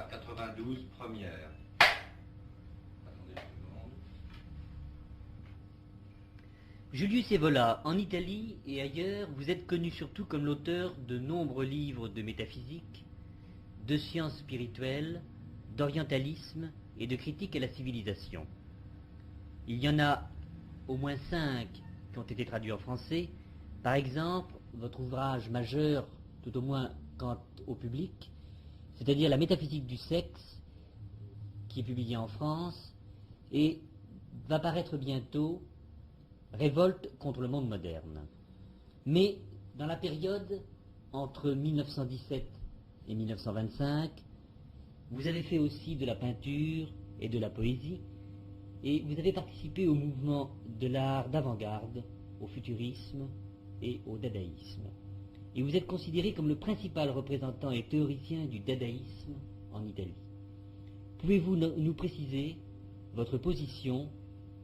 92 première. Attendez une seconde. Julius Evola, en Italie et ailleurs, vous êtes connu surtout comme l'auteur de nombreux livres de métaphysique, de sciences spirituelles, d'orientalisme et de critique à la civilisation. Il y en a au moins 5 qui ont été traduits en français. Par exemple, votre ouvrage majeur, tout au moins quant au public, c'est-à-dire La métaphysique du sexe, qui est publié en France, et va paraître bientôt Révolte contre le monde moderne. Mais dans la période entre 1917 et 1925, vous avez fait aussi de la peinture et de la poésie, et vous avez participé au mouvement de l'art d'avant-garde, au futurisme et au dadaïsme. Et vous êtes considéré comme le principal représentant et théoricien du dadaïsme en Italie. Pouvez-vous nous préciser votre position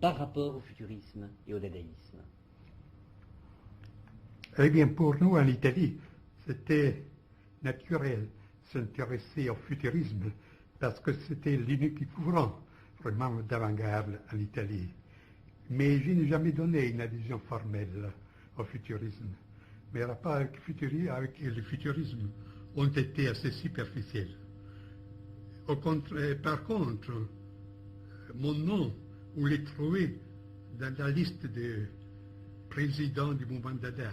par rapport au futurisme et au dadaïsme? Eh bien, pour nous en Italie, c'était naturel de s'intéresser au futurisme parce que c'était l'unique courant vraiment d'avant-garde en Italie. Mais je n'ai jamais donné une adhésion formelle au futurisme. Mes rapports avec le futurisme ont été assez superficiels. Par contre, mon nom, vous l'avez trouvé dans la liste des présidents du mouvement Dada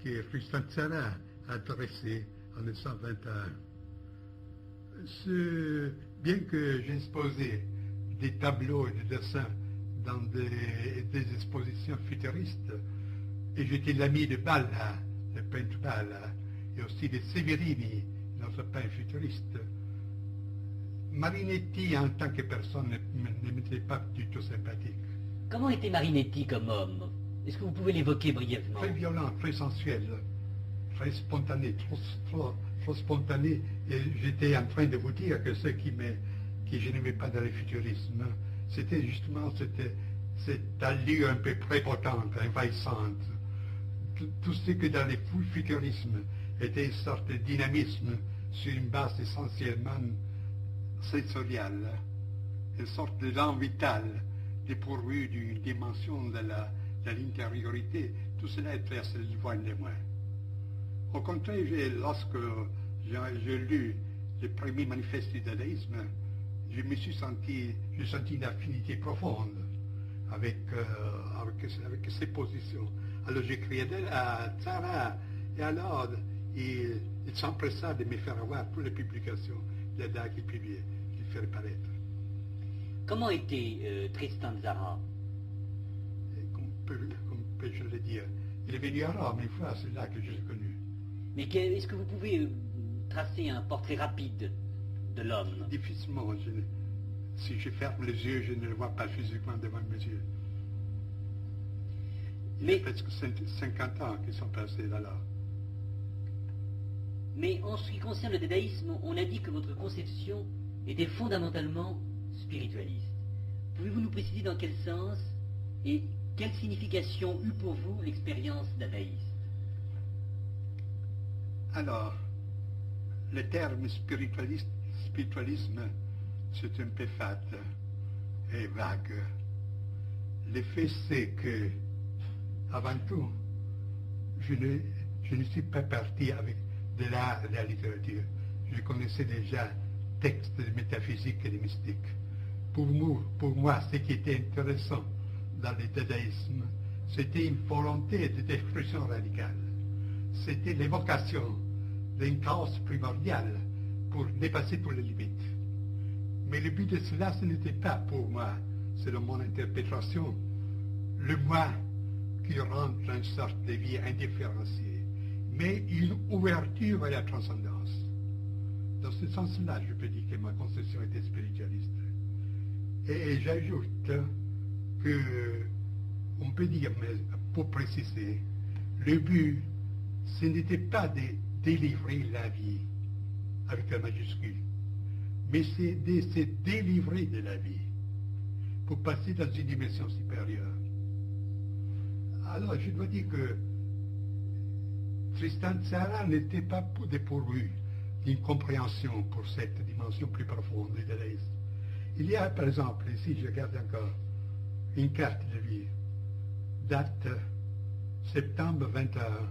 que Tristan Tzara a dressé en 1921. Bien que j'ai exposé des tableaux et des dessins dans des expositions futuristes, et j'étais l'ami de Balla, le peintre Balla, et aussi de Severini, notre peintre futuriste. Marinetti, en tant que personne, ne m'était pas du tout sympathique. Comment était Marinetti comme homme? Est-ce que vous pouvez l'évoquer brièvement? Très violent, très sensuel, très spontané, trop spontané. Et j'étais en train de vous dire que ce que je n'aimais pas dans le futurisme, c'était justement cette allure un peu prépotente, envahissante. Tout ce que dans le futurisme était une sorte de dynamisme sur une base essentiellement sensoriale, une sorte d'élan vital dépourvu d'une dimension de l'intériorité, tout cela est très loin de moi. Au contraire, lorsque j'ai lu les premiers manifestes du dadaïsme, j'ai senti une affinité profonde avec ses positions. Alors j'écriais à Tzara, et alors il s'empressa de me faire avoir toutes les publications d'Ada qu'il publiait, qu'il ferait paraître. Comment était Tristan Tzara? Comme peux-je le dire, il est venu à Rome une fois, c'est là que je l'ai connu. Mais est-ce que vous pouvez tracer un portrait rapide de l'homme? Difficilement. Si je ferme les yeux, je ne le vois pas physiquement devant mes yeux. Il y a presque 50 ans qu'ils sont passés là. Mais en ce qui concerne le dadaïsme, on a dit que votre conception était fondamentalement spiritualiste. Pouvez-vous nous préciser dans quel sens et quelle signification eut pour vous l'expérience dadaïste? Alors, le terme spiritualisme, c'est un peu fat et vague. Le fait, c'est que, avant tout, je ne suis pas parti de l'art et de la littérature. Je connaissais déjà textes de métaphysique et de mystique. Pour moi, ce qui était intéressant dans le dadaïsme, c'était une volonté de destruction radicale. C'était l'évocation d'un chaos primordial pour dépasser toutes les limites. Mais le but de cela, ce n'était pas pour moi, selon mon interprétation, le moi qui rentre dans une sorte de vie indifférenciée, mais une ouverture à la transcendance. Dans ce sens-là, je peux dire que ma conception était spiritualiste. Et j'ajoute que, on peut dire, mais pour préciser, le but, ce n'était pas de délivrer la vie avec la majuscule, mais c'est de se délivrer de la vie pour passer dans une dimension supérieure. Alors, je dois dire que Tristan Tzara n'était pas dépourvu d'une compréhension pour cette dimension plus profonde du dadaïsme. Il y a, par exemple, ici, je regarde encore, une carte de lui, date septembre 21,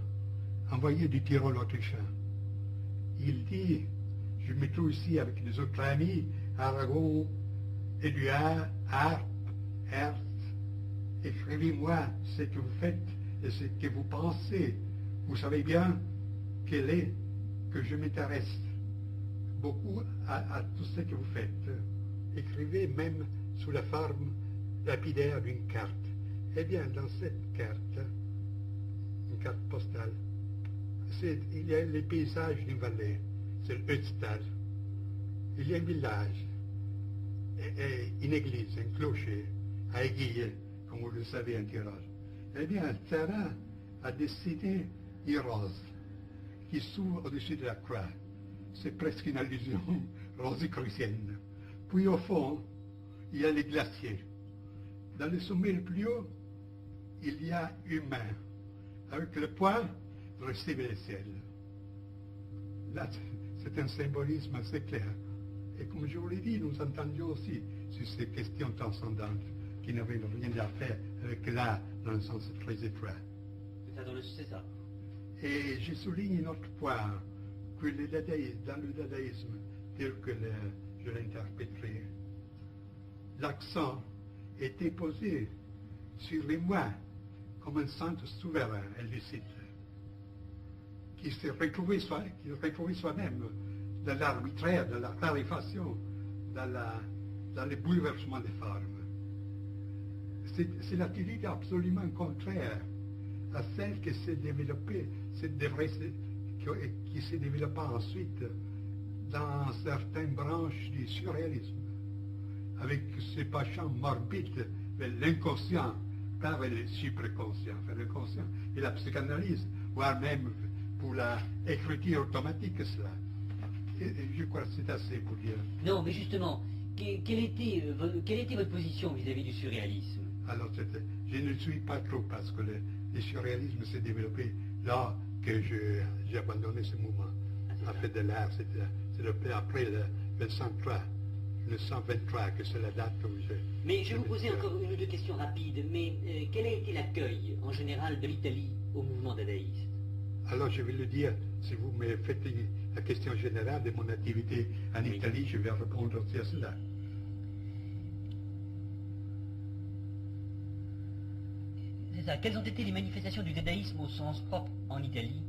envoyée du Tyrol autrichien. Il dit, je me trouve ici avec des autres amis, Aragon, Éluard, Harpe, Hertz, écrivez-moi ce que vous faites et ce que vous pensez. Vous savez bien que je m'intéresse beaucoup à tout ce que vous faites. Écrivez même sous la forme lapidaire d'une carte. Eh bien, dans cette carte, une carte postale, il y a les paysages d'une vallée, c'est le Ötztal. Il y a un village, et une église, un clocher, à Aiguille, comme vous le savez en Tyrol. Eh bien, Sarah a dessiné une rose qui s'ouvre au-dessus de la croix. C'est presque une allusion rosicrucienne. Puis au fond, il y a les glaciers. Dans le sommet le plus haut, il y a une main, avec le poing dressé vers le ciel. Là, c'est un symbolisme assez clair. Et comme je vous l'ai dit, nous entendions aussi sur ces questions transcendantes qui n'avaient rien à faire avec l'art dans le sens très étroit. C'est ça. Et je souligne un autre point, que dans le dadaïsme, tel que je l'interpréterai, l'accent était posé sur les moi comme un centre souverain et lucide, qui se retrouvait soi-même dans l'arbitraire, dans la raréfaction, dans le bouleversement des formes. C'est l'attitude absolument contraire à celle qui s'est développée, qui s'est développée ensuite dans certaines branches du surréalisme, avec ce penchant morbide vers l'inconscient, pas vers le supraconscient, vers l'inconscient et la psychanalyse, voire même pour l'écriture automatique, cela. Et je crois que c'est assez pour dire. Non, mais justement, quelle était votre position vis-à-vis du surréalisme? Alors, je ne le suis pas trop parce que le surréalisme s'est développé là que j'ai abandonné ce mouvement. En fait, de l'art, c'est développé après le 1923, que c'est la date où j'ai... Mais je vais vous poser encore une ou deux questions rapides. Mais quel a été l'accueil, en général, de l'Italie au mouvement dadaïste? Alors, je vais le dire, si vous me faites la question générale de mon activité en Italie, je vais répondre aussi à cela. C'est ça. Quelles ont été les manifestations du dadaïsme au sens propre en Italie?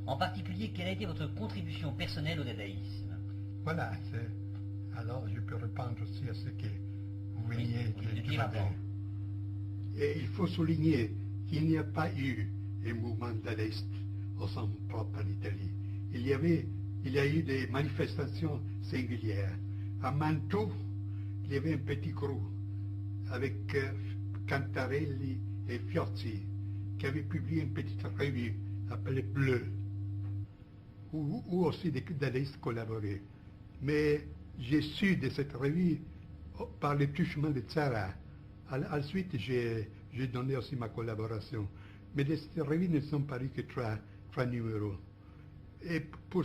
En particulier, quelle a été votre contribution personnelle au dadaïsme? Voilà, alors je peux répondre aussi à ce que vous veniez de dire avant. Et il faut souligner qu'il n'y a pas eu un mouvement dadaïste au sens propre en Italie. Il y a eu des manifestations singulières. À Mantoue, il y avait un petit groupe avec Cantarelli et Fiozzi qui avaient publié une petite revue appelée Bleu, où aussi des dadaïstes collaboraient. Mais j'ai su de cette revue par le truchement de Tzara. Ensuite, j'ai donné aussi ma collaboration. Mais de cette revue ne sont parus que trois numéros. Et pour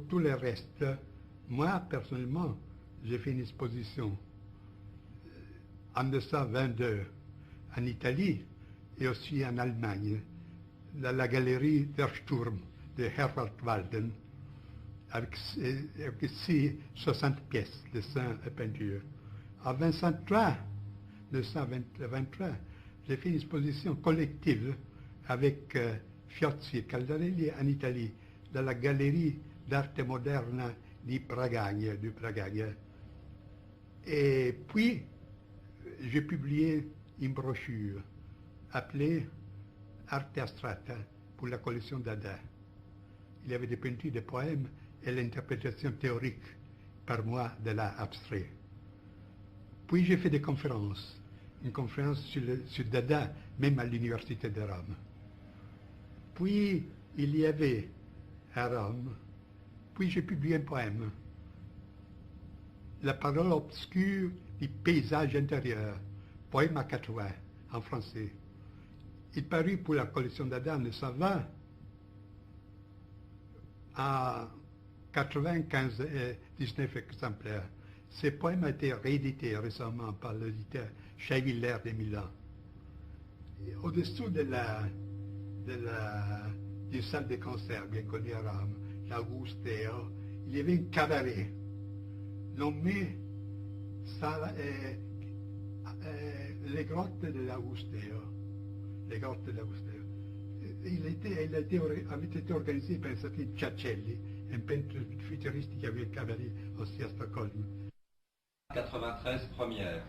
tout le reste, moi, personnellement, j'ai fait une exposition en 1922 en Italie et aussi en Allemagne, dans la galerie Der Sturm de Herbert Walden, avec 60 pièces, dessins et peintures. En 1923, j'ai fait une exposition collective avec Fiozzi et Caldarelli en Italie, dans la galerie d'arte moderne du Bragagne. Et puis, j'ai publié une brochure appelée Arte Astrata pour la collection Dada. Il y avait des peintures, des poèmes et l'interprétation théorique par moi de l'art abstrait. Puis j'ai fait des conférences, une conférence sur Dada, même à l'université de Rome. Puis il y avait à Rome, puis j'ai publié un poème, La parole obscure du paysage intérieur, poème à 4 voix, en français. Il parut pour la collection Dada en 1920. 19 exemplaires. Ces poèmes ont été réédités récemment par l'éditeur Cheivillers de Milan. Au-dessous d'une salle de concert bien connue à Rome, l'Augusteo, il y avait un cabaret nommé les grottes de l'Augusteo. Les grottes de l'Augusteo. Avait été organisé par un certain Ciacelli, un peintre futuriste qui avait un cabaret aussi à Stockholm. 93 première.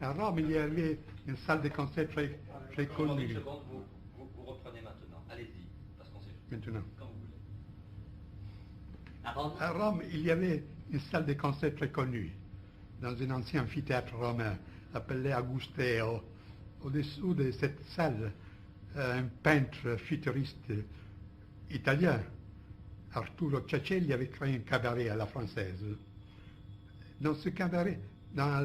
À Rome, il y avait une salle de concert très Une connue. seconde, vous reprenez maintenant. Allez-y, parce qu'on sait Maintenant. quand vous voulez. À Rome, À Rome, il y avait une salle de concert très connue, dans un ancien amphithéâtre romain, appelé Augusteo. Au-dessous de cette salle, un peintre futuriste italien, Arturo Ciacelli, avait créé un cabaret à la française. Dans ce cabaret, dans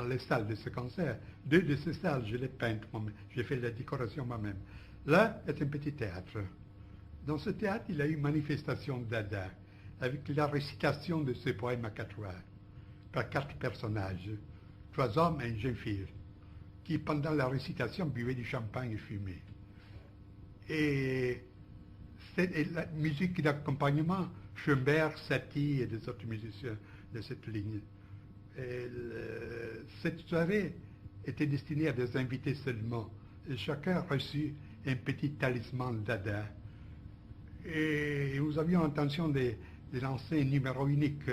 les salles de ce concert, deux de ces salles, je les peintes moi-même, j'ai fait la décoration moi-même. Là est un petit théâtre. Dans ce théâtre, il y a eu une manifestation Dada, avec la récitation de ce poème à 4 voix, par 4 personnages, 3 hommes et une jeune fille, qui pendant la récitation buvaient du champagne et fumaient. Et la musique d'accompagnement, Schoenberg, Satie et des autres musiciens de cette ligne. Cette soirée était destinée à des invités seulement, et chacun a reçu un petit talisman Dada. Et nous avions intention de lancer un numéro unique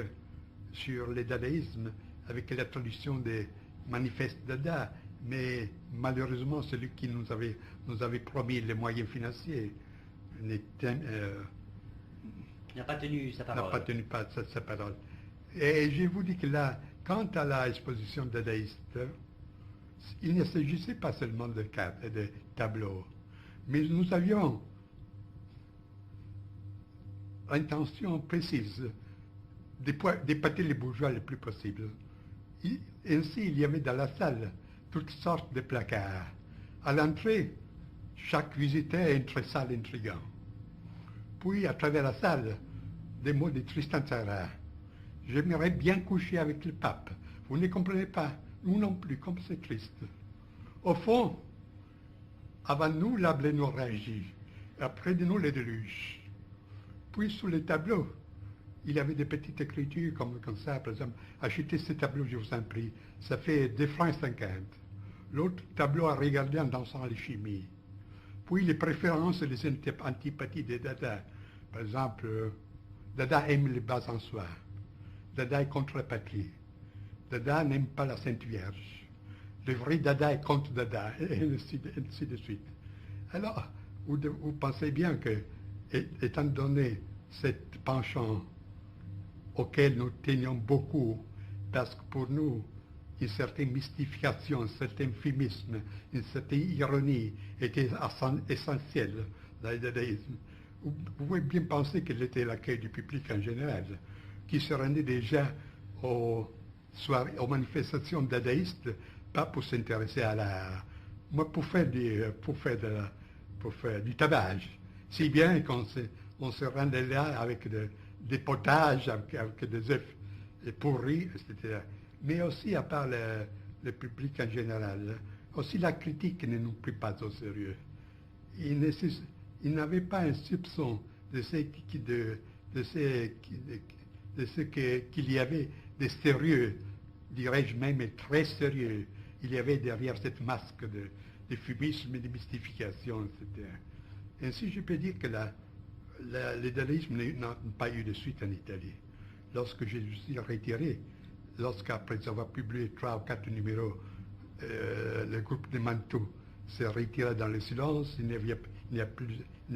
sur le dadaïsme avec la traduction des manifestes Dada, mais malheureusement celui qui nous avait promis les moyens financiers n'a pas tenu sa parole. n'a pas tenu sa parole. Et je vous dis que là, quant à l'exposition dadaïste, il ne s'agissait pas seulement de tableaux, mais nous avions l'intention précise d'épater les bourgeois le plus possible. Ainsi, il y avait dans la salle toutes sortes de placards. À l'entrée, chaque visiteur entre salle intrigant. Puis, à travers la salle, des mots de Tristan Tzara. J'aimerais bien coucher avec le pape. Vous ne comprenez pas, nous non plus, comme c'est triste. Au fond, avant nous, la blénorragie, après de nous, le déluge. Puis, sous les tableaux, il y avait des petites écritures comme ça, par exemple, achetez ce tableau, je vous en prie, ça fait 2 francs 50. L'autre tableau à regarder en dansant les chimies. Puis les préférences et les antipathies de Dada. Par exemple, Dada aime les bas en soi. Dada est contre la patrie. Dada n'aime pas la Sainte Vierge. Le vrai Dada est contre Dada, et ainsi de suite. Alors, vous pensez bien que, étant donné cet penchant auquel nous tenions beaucoup, parce que pour nous, une certaine mystification, un certain euphémisme, une certaine ironie était essentielle dans le dadaïsme. Vous pouvez bien penser quel était l'accueil du public en général, qui se rendait déjà aux manifestations dadaïstes, pas pour s'intéresser à l'art, mais pour faire du tabac. Si bien qu'on se rendait là avec des potages, avec des œufs pourris, etc. Mais aussi, à part le public en général, aussi la critique ne nous prit pas au sérieux. Il n'avait pas un soupçon de ce qu'il y avait de sérieux, dirais-je même très sérieux. Il y avait derrière cette masque de fumisme et de mystification, etc. Ainsi, je peux dire que le dadaïsme n'a pas eu de suite en Italie. Lorsque je suis retiré, lorsqu'après avoir publié 3 ou 4 numéros, le groupe de Mantoue s'est retiré dans le silence, il n'y a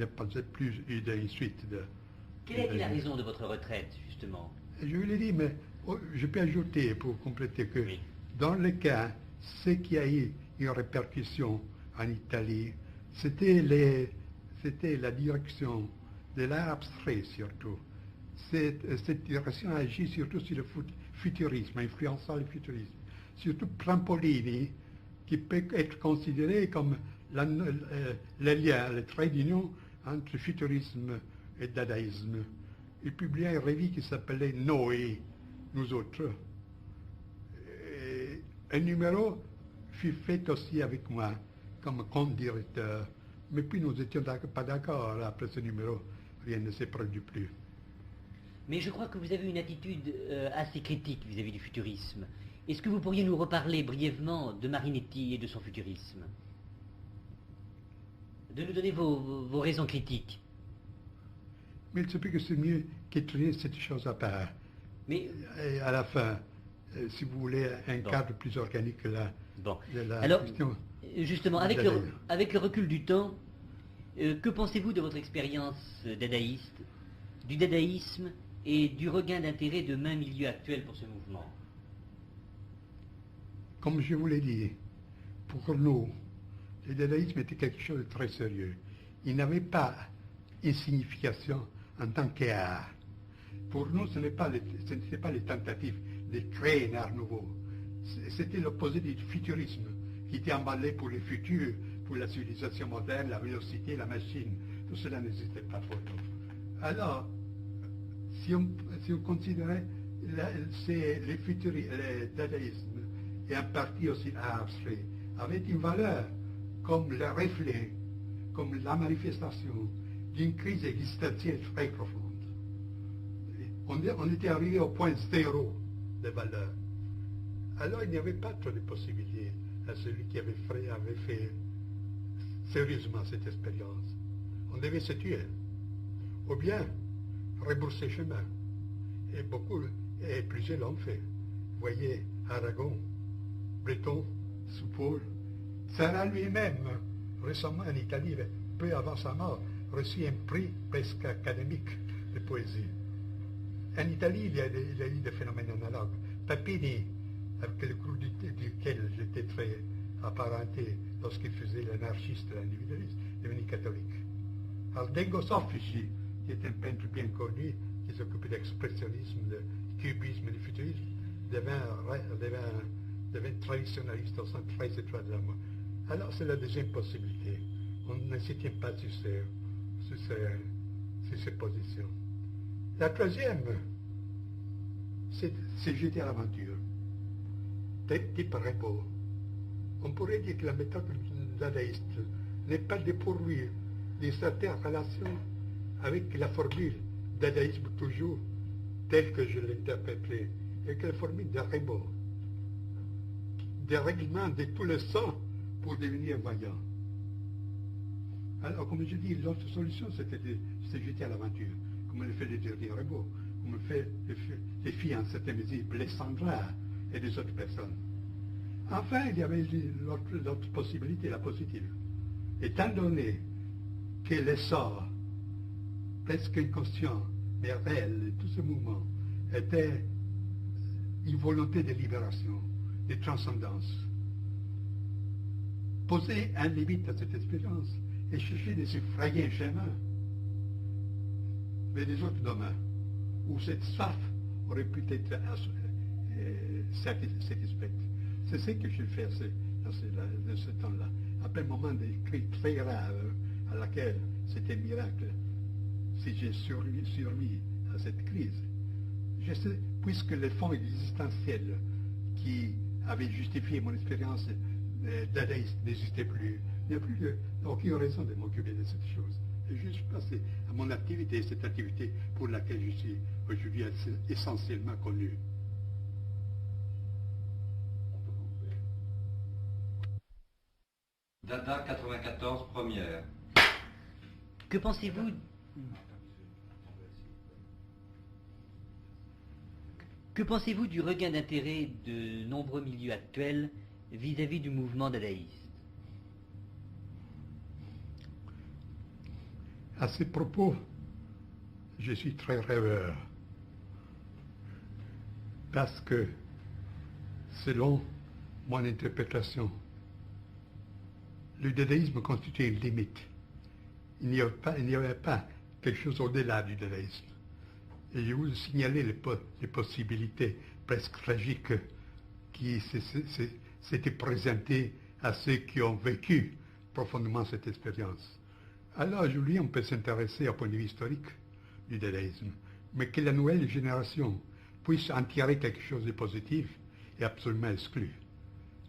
pas plus eu de suite. Quelle a été la raison de votre retraite, justement? Je vous l'ai dit, mais je peux ajouter pour compléter que oui. Dans le cas, ce qui a eu une répercussion en Italie, c'était la direction de l'art abstrait surtout. Cette direction agit surtout sur le futurisme, influençant le futurisme. Surtout Trampolini, qui peut être considéré comme le lien, le trait d'union entre le futurisme et dadaïsme. Il publiait une revue qui s'appelait Noé, nous autres. Et un numéro fut fait aussi avec moi comme compte directeur. Mais puis nous n'étions pas d'accord. Après ce numéro, rien ne s'est produit plus. Mais je crois que vous avez une attitude assez critique vis-à-vis du futurisme. Est-ce que vous pourriez nous reparler brièvement de Marinetti et de son futurisme? De nous donner vos raisons critiques. Mais il se peut que c'est mieux qu'étudier cette chose à part. Mais Et à la fin, si vous voulez un cadre plus organique que bon. la Alors, question. justement, avec le recul du temps, que pensez-vous de votre expérience dadaïste, du dadaïsme et du regain d'intérêt de main milieu actuel pour ce mouvement? Comme je vous l'ai dit, pour nous, le dadaïsme était quelque chose de très sérieux. Il n'avait pas une signification en tant qu'art. Pour nous, ce n'était pas les tentatives de créer un art nouveau. C'était l'opposé du futurisme, qui était emballé pour le futur, pour la civilisation moderne, la vélocité, la machine. Tout cela n'existait pas pour nous. Alors, si on considérait le dadaïsme, et en partie aussi l'art abstrait, avait une valeur comme le reflet, comme la manifestation d'une crise existentielle très profonde. On était arrivé au point zéro de valeur. Alors il n'y avait pas trop de possibilités à celui qui avait fait sérieusement cette expérience. On devait se tuer, ou bien rebourser chemin. Et plusieurs l'ont fait. Vous voyez, Aragon, Breton, Soupaul, Sarah lui-même, récemment en Italie, peu avant sa mort, reçut un prix presque académique de poésie. En Italie, il y a eu des phénomènes analogues. Papini, avec le groupe duquel j'étais très apparenté lorsqu'il faisait l'anarchiste et l'individualiste, est devenu catholique. Aldengo Soffici, qui est un peintre bien connu, qui s'occupait d'expressionnisme, de cubisme et de futurisme, devint traditionnaliste au sens très étroit de la mort. Alors c'est la deuxième possibilité. On ne se tient pas sur ces positions. La troisième, c'est jeter à l'aventure. Type Rimbaud. On pourrait dire que la méthode dadaïste n'est pas dépourvue d'une certaine relation avec la formule dadaïsme toujours, telle que je l'ai interprétée, avec la formule de Rimbaud. Des règlements de tout le sang pour devenir voyant. Alors, comme je dis, l'autre solution, c'était de se jeter à l'aventure, comme le fait le dernier Rimbaud, comme le fait les filles en certaine mesure, Blessandra et des autres personnes. Enfin, il y avait l'autre possibilité, la positive. Étant donné que l'essor, presque inconscient, mais réel, de tout ce mouvement, était une volonté de libération, de transcendance. Poser un limite à cette expérience et chercher de se frayer un chemin vers des autres domaines où cette soif aurait pu être satisfaite. C'est ce que je fais dans ce temps-là. Après un moment de crise très grave à laquelle c'était un miracle, si j'ai survécu à cette crise, je sais, puisque le fond existentiel qui avait justifié mon expérience dadaïste n'existait plus, il n'y a plus aucune raison de m'occuper de cette chose. Et je suis passé à mon activité, cette activité pour laquelle je suis aujourd'hui essentiellement connu. Dada 94, première. Que pensez-vous du regain d'intérêt de nombreux milieux actuels vis-à-vis du mouvement dadaïste? À ces propos, je suis très rêveur. Parce que, selon mon interprétation, le dadaïsme constitue une limite. Il n'y avait pas quelque chose au-delà du dadaïsme. Et je vous signaler les possibilités presque tragiques qui s'étaient présentées à ceux qui ont vécu profondément cette expérience. Alors, aujourd'hui, on peut s'intéresser au point de vue historique du dadaïsme, mais que la nouvelle génération puisse en tirer quelque chose de positif est absolument exclu.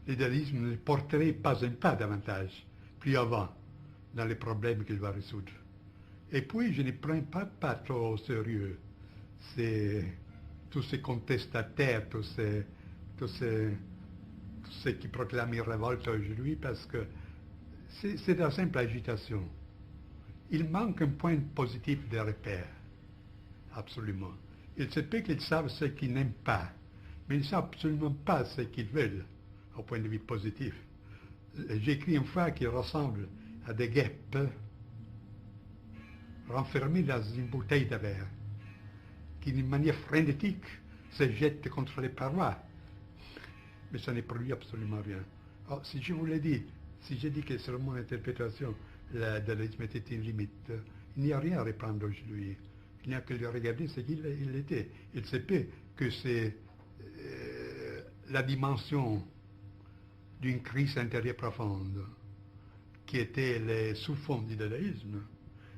Le dadaïsme ne porterait pas un pas davantage, plus avant, dans les problèmes qu'il va résoudre. Et puis, je ne prends pas trop au sérieux tous ces contestataires, tous ceux qui proclament une révolte aujourd'hui, parce que c'est de la simple agitation. Il manque un point positif de repère, absolument. Il se peut qu'ils savent ce qu'ils n'aiment pas, mais ils ne savent absolument pas ce qu'ils veulent, au point de vue positif. J'ai écrit une fois qu'il ressemble à des guêpes renfermées dans une bouteille de verre, qui d'une manière frénétique se jettent contre les parois. Mais ça ne produit absolument rien. Alors, si je vous l'ai dit, si j'ai dit que selon mon interprétation, le dadaïsme était une limite, il n'y a rien à reprendre aujourd'hui. Il n'y a que le regarder ce qu'il était. Il se peut que c'est la dimension d'une crise intérieure profonde qui était le sous-fond du dadaïsme,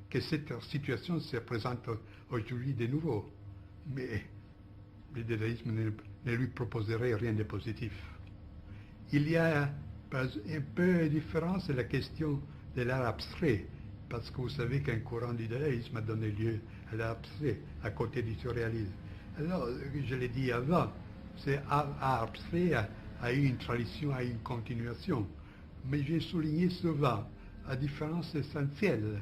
que cette situation se présente aujourd'hui de nouveau. Mais le dadaïsme ne lui proposerait rien de positif. Il y a un peu de différence de la question de l'art abstrait, parce que vous savez qu'un courant du dadaïsme a donné lieu à l'art abstrait, à côté du surréalisme. Alors, je l'ai dit avant, c'est art abstrait a eu une tradition, a eu une continuation. Mais j'ai souligné souvent la différence essentielle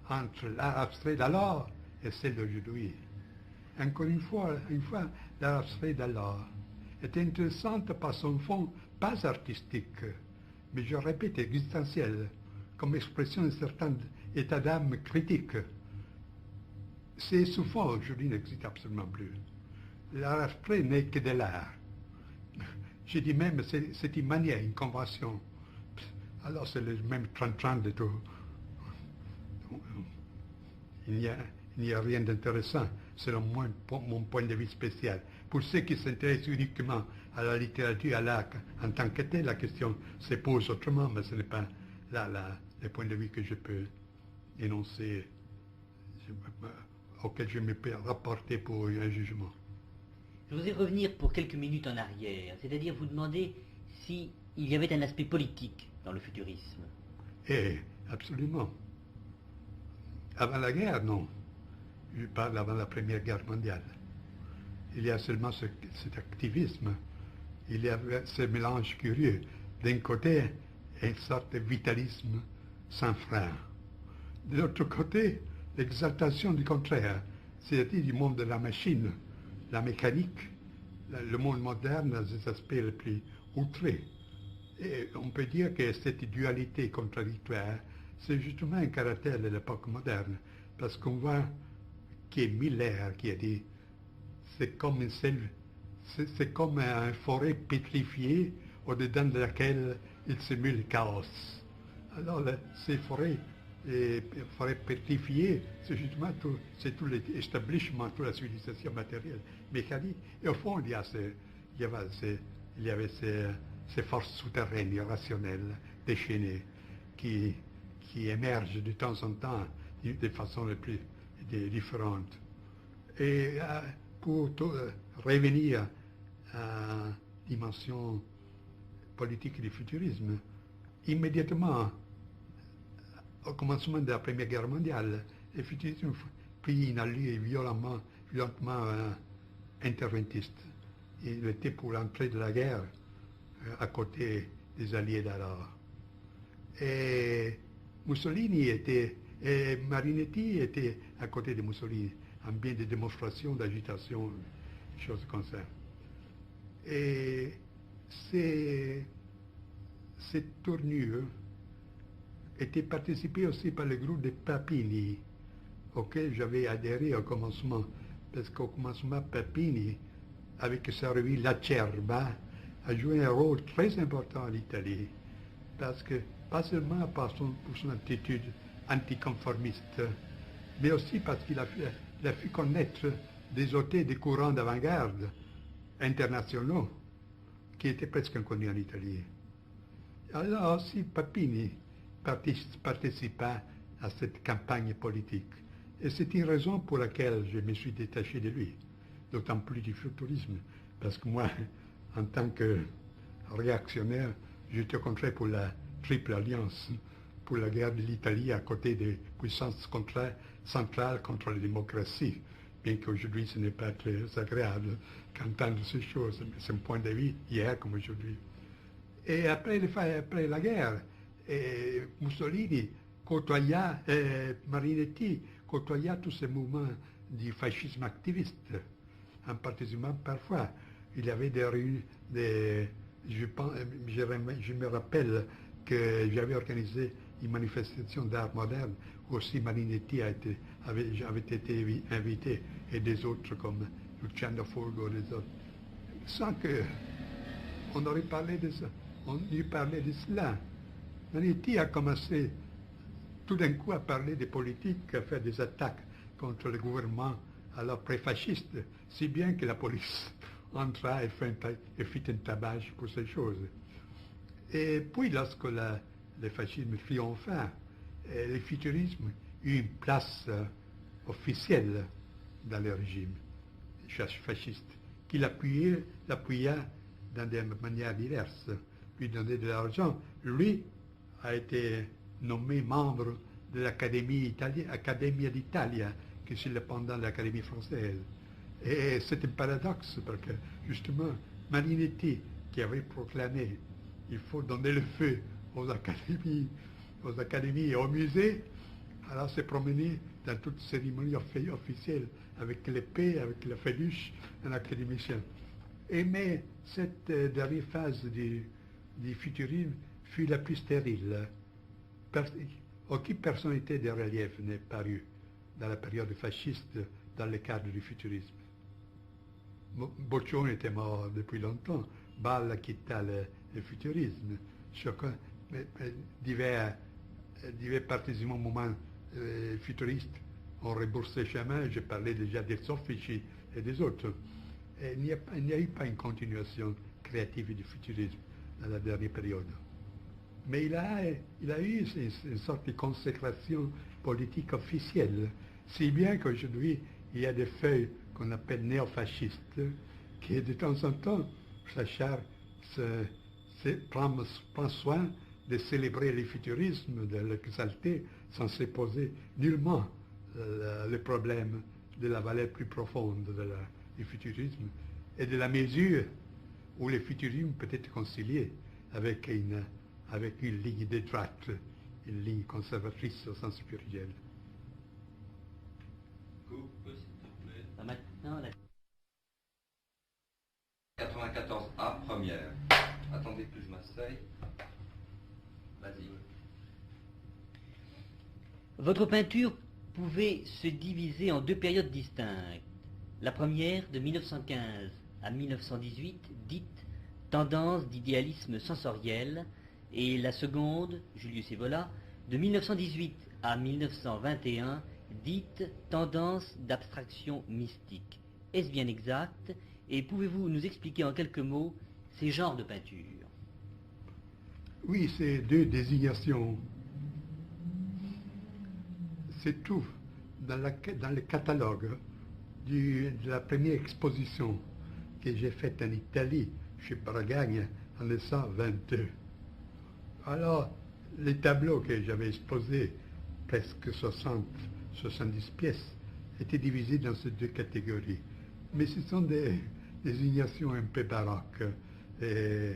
entre l'art abstrait d'alors et celle d'aujourd'hui. Encore une fois, l'art abstrait d'alors est intéressante par son fond, pas artistique, mais je répète, existentiel, comme expression d'un certain état d'âme critique. C'est souvent aujourd'hui n'existe absolument plus. L'art abstrait n'est que de l'art. Je dis même, c'est une manière, une convention. Alors c'est le même 30 de tout. Il n'y a rien d'intéressant, selon mon point de vue spécial. Pour ceux qui s'intéressent uniquement à la littérature, à l'art en tant que tel, la question se pose autrement, mais ce n'est pas là le point de vue que je peux énoncer, auquel je me peux rapporter pour un jugement. Je voudrais revenir pour quelques minutes en arrière, c'est-à-dire vous demander s'il y avait un aspect politique dans le futurisme. Eh, absolument. Avant la guerre, non. Je parle avant la Première Guerre mondiale. Il y a seulement cet activisme. Il y a ce mélange curieux. D'un côté, une sorte de vitalisme sans frein. De l'autre côté, l'exaltation du contraire, c'est-à-dire du monde de la machine, la mécanique, le monde moderne dans ses aspects les plus outrés. Et on peut dire que cette dualité contradictoire, c'est justement un caractère de l'époque moderne, parce qu'on voit qu'il y a Miller qui a dit c'est comme une forêt pétrifiée au-dedans de laquelle il simule le chaos. Alors ces forêts pétrifiées, c'est justement tout l'établissement, toute la civilisation matérielle, mécanique. Et au fond, il y avait ces forces souterraines, irrationnelles, déchaînées, qui émergent de temps en temps de façon les plus différentes. Et pour revenir à la dimension politique du futurisme, immédiatement, au commencement de la Première Guerre mondiale, le futurisme prit une allure violemment interventiste. Il était pour l'entrée de la guerre à côté des alliés d'alors. Et Marinetti était à côté de Mussolini, en bien des démonstrations d'agitation, choses comme ça. Et cette tournure était participée aussi par le groupe de Papini, auquel j'avais adhéré au commencement, parce qu'au commencement, Papini, avec sa revue La Cerba, a joué un rôle très important en Italie, parce que, pas seulement pour son attitude anticonformiste, mais aussi parce qu'il a fait connaître des auteurs des courants d'avant-garde internationaux qui étaient presque inconnus en Italie. Alors aussi Papini participa à cette campagne politique. Et c'est une raison pour laquelle je me suis détaché de lui, d'autant plus du futurisme, parce que moi, en tant que réactionnaire, j'étais au contraire pour la triple alliance, pour la guerre de l'Italie à côté des puissances centrales contre la démocratie, bien qu'aujourd'hui ce n'est pas très agréable qu'entendre ces choses, mais c'est un point de vue hier comme aujourd'hui. Et après la guerre, Mussolini côtoya, Marinetti côtoya tous ces mouvements du fascisme activiste, en participant parfois. Il y avait des rues, je me rappelle que j'avais organisé une manifestation d'art moderne, où aussi Marinetti avait été invité, et des autres comme Luciano Fulgo, des autres, sans qu'on aurait parlé de ça. On lui parlait de cela. Marinetti a commencé tout d'un coup à parler des politiques, à faire des attaques contre le gouvernement alors pré-fasciste, si bien que la police entra et fit un tabac pour ces choses. Et puis lorsque le fascisme triompha, le futurisme eut une place officielle dans le régime fasciste, qu'il l'appuya dans des manières diverses, lui donnait de l'argent. Lui a été nommé membre de l'Accademia d'Italia, qui est le pendant de l'Académie française. Et c'est un paradoxe, parce que justement, Marinetti, qui avait proclamé il faut donner le feu aux académies et aux musées, alors s'est promené dans toute cérémonie officielle avec l'épée, avec la féluche, un académicien. Mais cette dernière phase du futurisme fut la plus stérile. Aucune personnalité de relief n'est parue dans la période fasciste dans le cadre du futurisme. Boccioni était mort depuis longtemps, Balla quitta le futurisme. Chacun, divers partis du mouvement futuriste ont rebroussé chemin. Je parlais déjà des Soffici et des autres. Et il n'y a eu pas une continuation créative du futurisme dans la dernière période. Mais il a eu une sorte de consécration politique officielle, si bien qu'aujourd'hui, il y a des feuilles qu'on appelle néofascistes, qui de temps en temps prend soin de célébrer le futurisme, de l'exalter, sans se poser nullement le problème de la valeur plus profonde du futurisme et de la mesure où le futurisme peut être concilié avec une ligne de droite, une ligne conservatrice au sens spirituel. Coupe, s'il te plaît. Maintenant, 94A, première. Attendez que je m'asseye. Vas-y. votre peinture pouvait se diviser en deux périodes distinctes. La première, de 1915 à 1918, dite tendance d'idéalisme sensoriel, et la seconde, Julius Evola, de 1918 à 1921, dite tendance d'abstraction mystique. Est-ce bien exact? Et pouvez-vous nous expliquer en quelques mots ces genres de peinture? Oui, c'est deux désignations. C'est tout. Dans le catalogue de la première exposition que j'ai faite en Italie, chez Bragagne, en 1922. Alors, les tableaux que j'avais exposés, presque 70 pièces, étaient divisés dans ces deux catégories. Mais ce sont des désignations un peu baroques et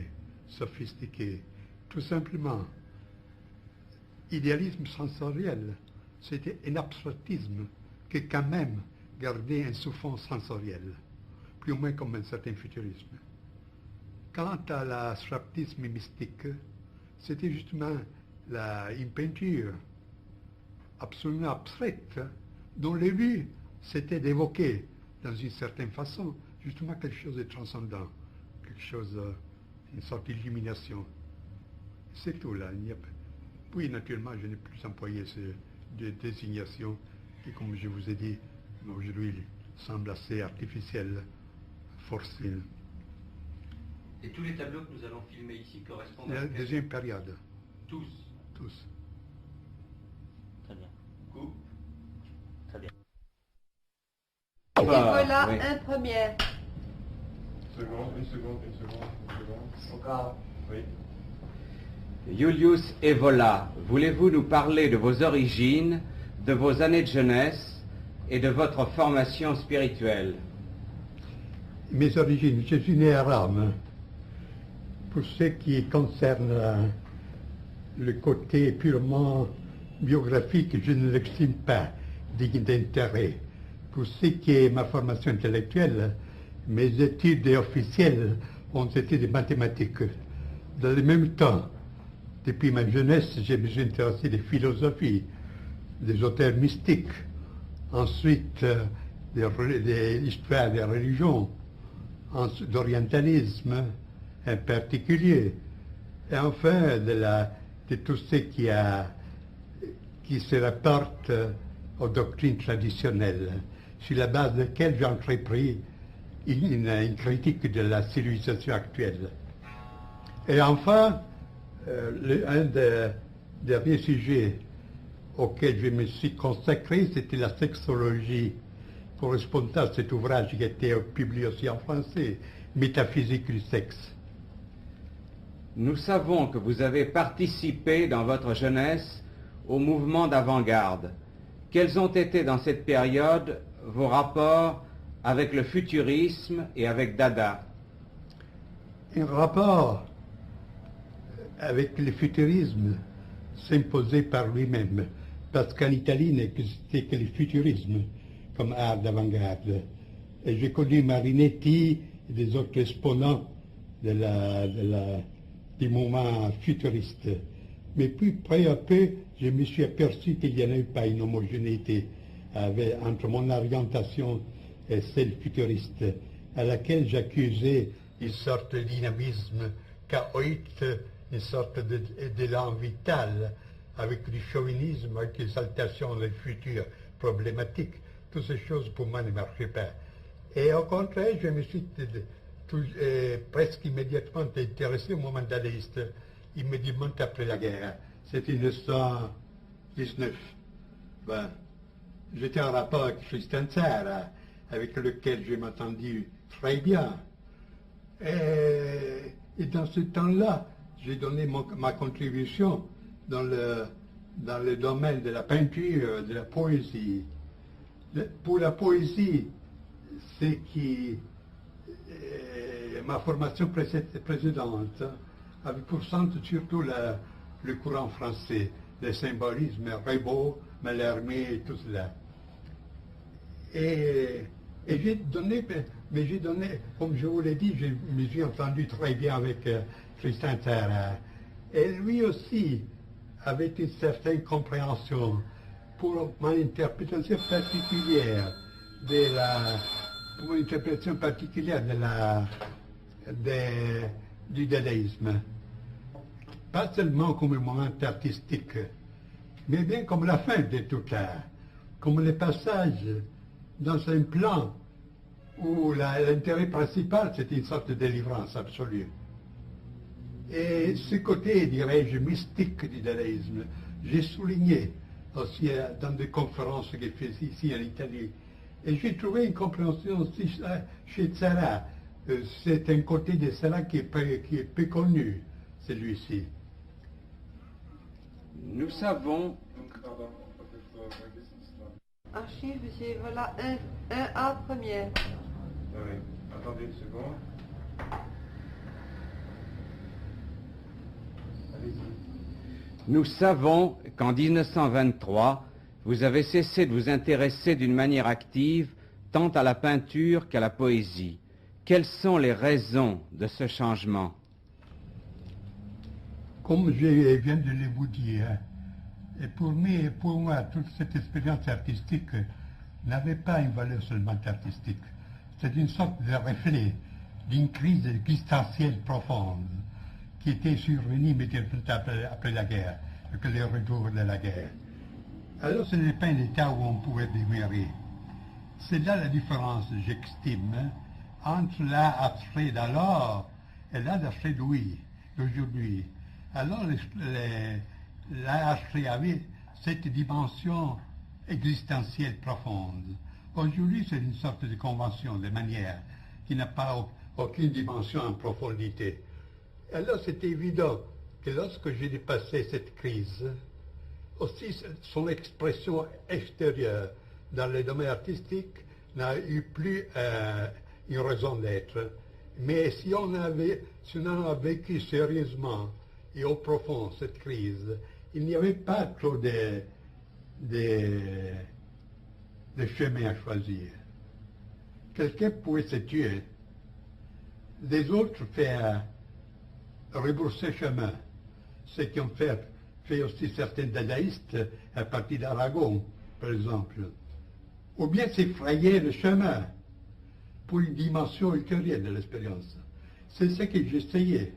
sophistiquées. Tout simplement, idéalisme sensoriel, c'était un abstractisme qui quand même gardait un souffle sensoriel, plus ou moins comme un certain futurisme. Quant à l'abstractisme mystique, c'était justement une peinture absolument abstraite, dont le but c'était d'évoquer, dans une certaine façon, justement quelque chose de transcendant, quelque chose, une sorte d'illumination. C'est tout là. Puis naturellement, je n'ai plus employé ces désignations qui, comme je vous ai dit, aujourd'hui semblent assez artificielles, forcées. Et tous les tableaux que nous allons filmer ici correspondent à La deuxième période. Tous. Tous. Très bien. Coupe. Très bien. Et voilà oui. un premier. Une seconde. Encore. Oui. Julius Evola, voulez-vous nous parler de vos origines, de vos années de jeunesse et de votre formation spirituelle? Mes origines, je suis né à Rome. Pour ce qui concerne le côté purement biographique, je ne l'estime pas digne d'intérêt. Pour ce qui est ma formation intellectuelle, mes études officielles ont été des mathématiques. Dans le même temps, depuis ma jeunesse, je me suis intéressé des philosophies, des auteurs mystiques, ensuite de l'histoire des religions, d'orientalisme en particulier, et enfin de tout ce qui se rapporte aux doctrines traditionnelles, sur la base de laquelle j'ai entrepris une critique de la civilisation actuelle. Et enfin, un des derniers sujets auxquels je me suis consacré, c'était la sexologie, correspondant à cet ouvrage qui a été publié aussi en français, Métaphysique du sexe. Nous savons que vous avez participé dans votre jeunesse au mouvement d'avant-garde. Quels ont été dans cette période vos rapports avec le futurisme et avec Dada? Un rapport avec le futurisme s'imposait par lui-même, parce qu'en Italie n'existait que le futurisme comme art d'avant-garde. Et j'ai connu Marinetti et des autres exponents du mouvement futuriste. Mais puis, peu à peu, je me suis aperçu qu'il n'y en avait pas une homogénéité entre mon orientation et celle futuriste, à laquelle j'accusais une sorte de dynamisme chaotique, une sorte d'élan vital, avec du chauvinisme, avec l'exaltation des futurs problématiques. Toutes ces choses, pour moi, ne marchaient pas. Et au contraire, je me suis presque immédiatement intéressé au moment dadaïste, immédiatement après la guerre. C'était 1919. Ben, j'étais en rapport avec Tristan Tzara, avec lequel je m'entendis très bien. Et dans ce temps-là, j'ai donné ma contribution dans le domaine de la peinture, de la poésie. Pour la poésie, c'est ma formation précédente avait pour centre surtout le courant français, le symbolisme, Ribot, Mallarmé, tout cela. Et j'ai donné, comme je vous l'ai dit, je me suis entendu très bien avec Tristan Tzara. Et lui aussi avait une certaine compréhension pour mon interprétation particulière du dadaïsme. Pas seulement comme un moment artistique, mais bien comme la fin de tout art, comme le passage dans un plan où l'intérêt principal, c'était une sorte de délivrance absolue. Et ce côté, dirais-je, mystique du dadaïsme, j'ai souligné aussi dans des conférences que j'ai faites ici en Italie. Et j'ai trouvé une compréhension aussi chez Tzara. C'est un côté de Tzara qui est peu connu, celui-ci. Nous savons... Archive, monsieur, voilà un A premier. Oui. Attendez une seconde. Allez-y. Nous savons qu'en 1923, vous avez cessé de vous intéresser d'une manière active tant à la peinture qu'à la poésie. Quelles sont les raisons de ce changement? Comme je viens de le vous dire, et pour moi, toute cette expérience artistique n'avait pas une valeur seulement artistique. C'est une sorte de reflet d'une crise existentielle profonde qui était survenue immédiatement après la guerre, avec le retour de la guerre. Alors ce n'est pas un état où on pouvait demeurer. C'est là la différence, j'estime, entre l'art abstrait d'alors et l'art abstrait d'aujourd'hui. Alors l'art abstrait avait cette dimension existentielle profonde. Aujourd'hui, c'est une sorte de convention, de manière, qui n'a pas aucune dimension en profondité. Alors, c'est évident que lorsque j'ai dépassé cette crise, aussi son expression extérieure dans le domaine artistique n'a eu plus une raison d'être. Mais si on a vécu sérieusement et au profond cette crise, il n'y avait pas trop de chemin à choisir. Quelqu'un pouvait se tuer, les autres faire rebrousser chemin, ce qui ont fait aussi certains dadaïstes à partir d'Aragon, par exemple, ou bien s'effrayer le chemin pour une dimension ultérieure de l'expérience. C'est ce que j'essayais.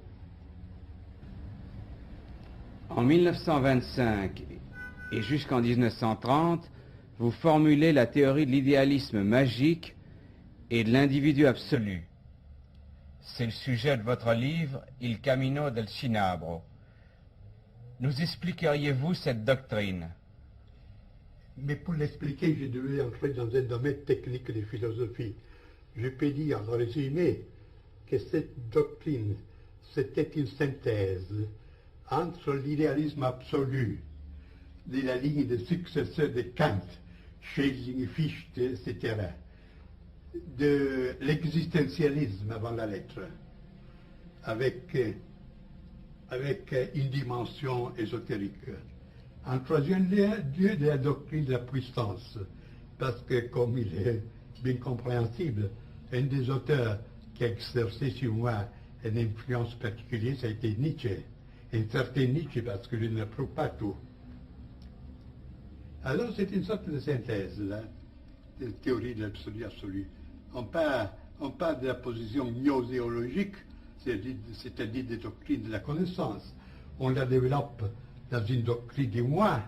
En 1925 et jusqu'en 1930, vous formulez la théorie de l'idéalisme magique et de l'individu absolu. C'est le sujet de votre livre « Il Camino del Cinabro ». Nous expliqueriez-vous cette doctrine? Mais pour l'expliquer, je devais entrer dans un domaine technique de philosophie. Je peux dire en résumé que cette doctrine, c'était une synthèse entre l'idéalisme absolu de la ligne des successeurs de Kant, Schelling, Fichte, etc., de l'existentialisme avant la lettre, avec une dimension ésotérique. En troisième lieu, de la doctrine de la puissance, parce que, comme il est bien compréhensible, un des auteurs qui a exercé sur moi une influence particulière, ça a été Nietzsche. Un certain Nietzsche, parce que je ne prouve pas tout. Alors, c'est une sorte de synthèse, là, de théorie de l'absolu absolu. On parle de la position gnoséologique, c'est-à-dire des doctrines de la connaissance. On la développe dans une doctrine du moi,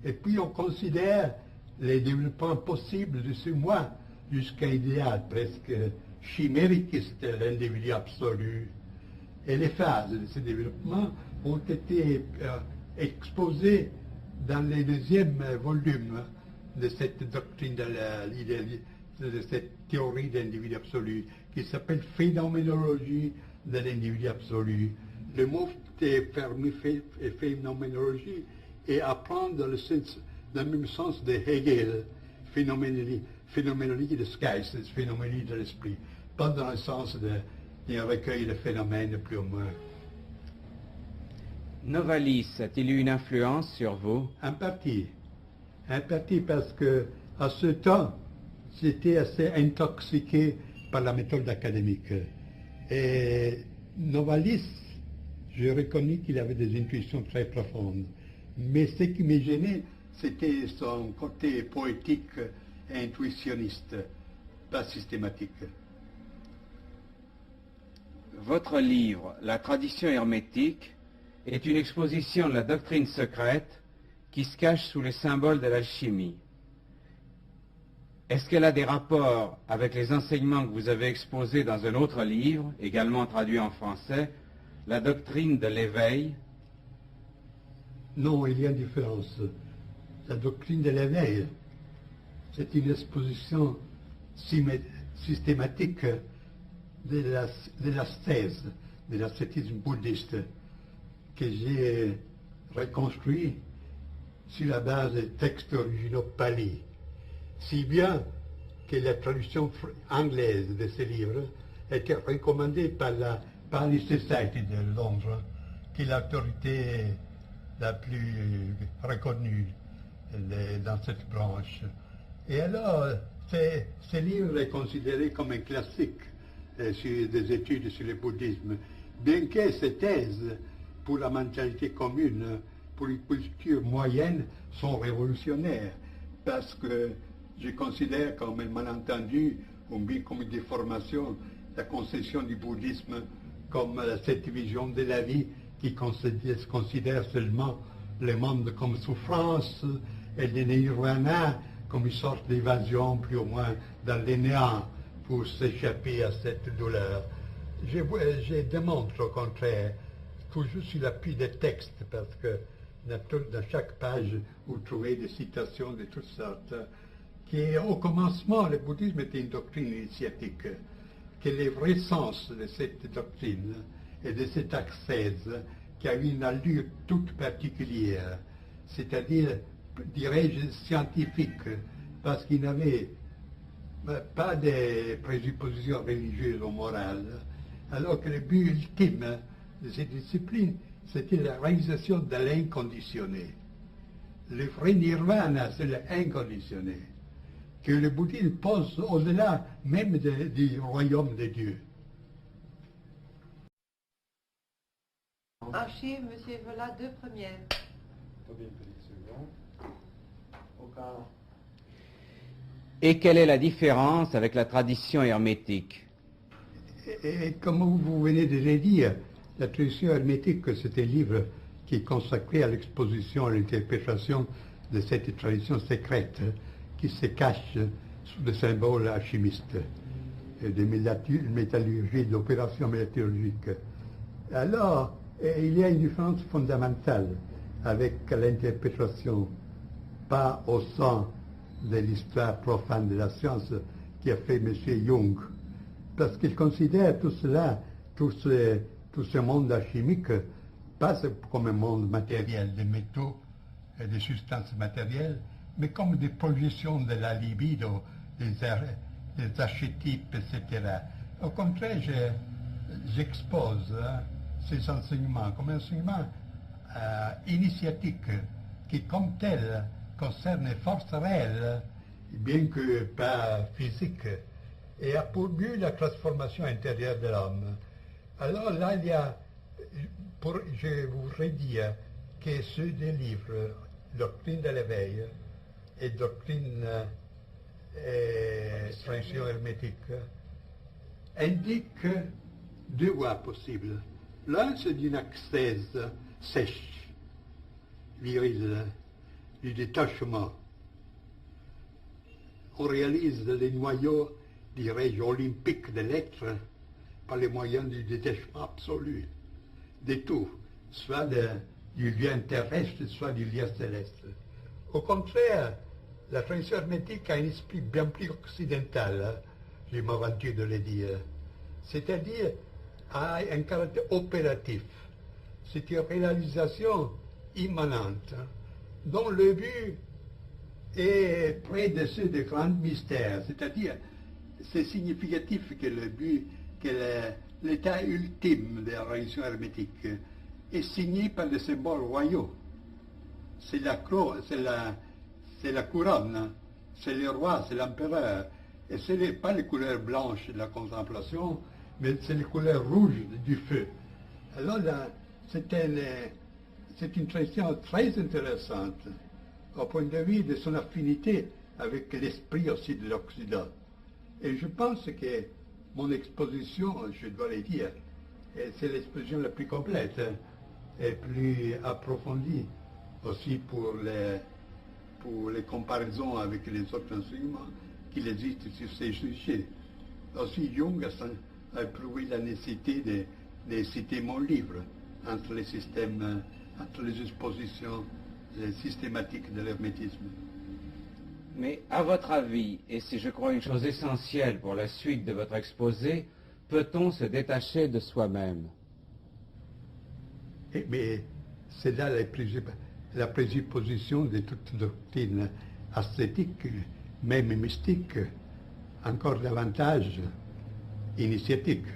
et puis on considère les développements possibles de ce moi jusqu'à un idéal presque chimérique, c'est l'individu absolu. Et les phases de ce développement ont été exposées dans le deuxième volume de cette doctrine de cette théorie de l'individu absolu, qui s'appelle phénoménologie de l'individu absolu. Le mot est permis phénoménologie et apprendre dans le même sens de Hegel, phénoménologie de Geistes, phénoménologie de l'esprit, pas dans le sens d'un recueil de phénomènes plus ou moins. Novalis a-t-il eu une influence sur vous? En partie parce que à ce temps, j'étais assez intoxiqué par la méthode académique. Et Novalis, j'ai reconnu qu'il avait des intuitions très profondes. Mais ce qui me gênait, c'était son côté poétique et intuitionniste, pas systématique. Votre livre, La tradition hermétique, est une exposition de la doctrine secrète qui se cache sous les symboles de l'alchimie. Est-ce qu'elle a des rapports avec les enseignements que vous avez exposés dans un autre livre, également traduit en français, La doctrine de l'éveil? Non, il y a une différence. La doctrine de l'éveil, c'est une exposition systématique de l'ascèse, de l'ascétisme bouddhiste, que j'ai reconstruit sur la base des textes originaux pali. Si bien que la traduction anglaise de ce livre était recommandée par la Pali Society de Londres, qui est l'autorité la plus reconnue dans cette branche. Et alors, ce livre est considéré comme un classique sur des études sur le bouddhisme, bien que ces thèses pour la mentalité commune, pour une culture moyenne, sont révolutionnaires, parce que je considère comme un malentendu, ou bien comme une déformation, la conception du bouddhisme comme cette vision de la vie qui considère seulement le monde comme souffrance et le nirvana comme une sorte d'évasion plus ou moins dans le néant pour s'échapper à cette douleur. Je démontre au contraire, toujours sur l'appui des textes, parce que Dans chaque page, vous trouvez des citations de toutes sortes. Au commencement, le bouddhisme était une doctrine initiatique. Que le vrai sens de cette doctrine et de cette ascèse qui a une allure toute particulière, c'est-à-dire, dirais-je, scientifique, parce qu'il n'avait pas de présuppositions religieuses ou morales, alors que le but ultime de cette discipline, c'était la réalisation de l'inconditionné. Le vrai nirvana, c'est l'inconditionné, que le bouddhisme pose au-delà même du royaume de Dieu. Archive, monsieur, voilà 2 premières. Attendez une petite seconde. Au cas. Et quelle est la différence avec la tradition hermétique? Et comme vous venez de le dire, la tradition hermétique, c'est un livre qui est consacré à l'exposition, à l'interprétation de cette tradition secrète qui se cache sous le symbole alchimiste de métallurgie, d'opérations métallurgiques. Alors, il y a une différence fondamentale avec l'interprétation, pas au sens de l'histoire profane de la science qui a fait M. Jung, parce qu'il considère tout cela, tout ce monde alchimique, pas comme un monde matériel, des métaux et des substances matérielles, mais comme des projections de la libido, des archétypes, etc. Au contraire, j'expose ces enseignements comme un enseignement initiatique qui, comme tel, concerne les forces réelles, bien que pas physiques, et a pour but la transformation intérieure de l'homme. Alors là, il y a, je voudrais dire que ceux des livres, Doctrine de l'éveil et Doctrine tradition hermétique, indiquent 2 voies possibles. L'un, c'est d'une ascèse sèche, virile, du détachement. On réalise les noyaux, dirais-je, olympiques de l'être par les moyens du détachement absolu de tout, soit du lien terrestre, soit du lien céleste. Au contraire, la tradition hermétique a un esprit bien plus occidental, je m'aventure de le dire, c'est-à-dire a un caractère opératif. C'est une réalisation immanente, dont le but est près de ceux des grands mystères, c'est-à-dire c'est significatif que le but, que l'état ultime de la religion hermétique est signé par des symboles royaux. C'est la croix, c'est la couronne, c'est le roi, c'est l'empereur. Et ce n'est pas les couleurs blanches de la contemplation, mais c'est les couleurs rouges du feu. Alors là, c'est une tradition très intéressante au point de vue de son affinité avec l'esprit aussi de l'Occident. Et je pense que mon exposition, je dois le dire, c'est l'exposition la plus complète et plus approfondie aussi pour les comparaisons avec les autres enseignements qu'il existe sur ces sujets. Aussi Jung a éprouvé la nécessité de citer mon livre entre les systèmes, entre les expositions systématiques de l'hermétisme. Mais à votre avis, et c'est je crois une chose essentielle pour la suite de votre exposé, peut-on se détacher de soi-même? Mais c'est là la présupposition de toute doctrine ascétique, même mystique, encore davantage initiatique.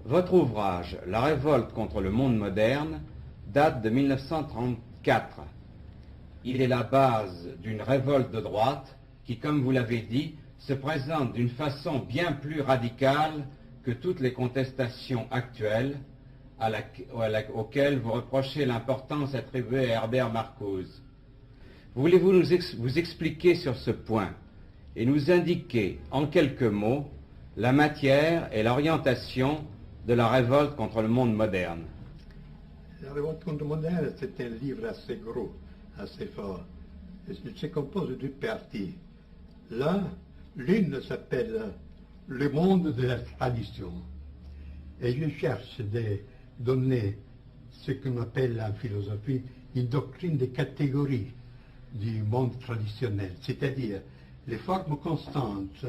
Votre ouvrage, La révolte contre le monde moderne, date de 1934. Il est la base d'une révolte de droite qui, comme vous l'avez dit, se présente d'une façon bien plus radicale que toutes les contestations actuelles auxquelles vous reprochez l'importance attribuée à Herbert Marcuse. Voulez-vous vous expliquer sur ce point et nous indiquer en quelques mots la matière et l'orientation de la révolte contre le monde moderne? La révolte contre le monde moderne, c'est un livre assez gros, assez fort. Il se compose de 2 parties. L'une s'appelle Le monde de la tradition. Et je cherche de donner ce qu'on appelle en philosophie une doctrine des catégories du monde traditionnel, c'est-à-dire les formes constantes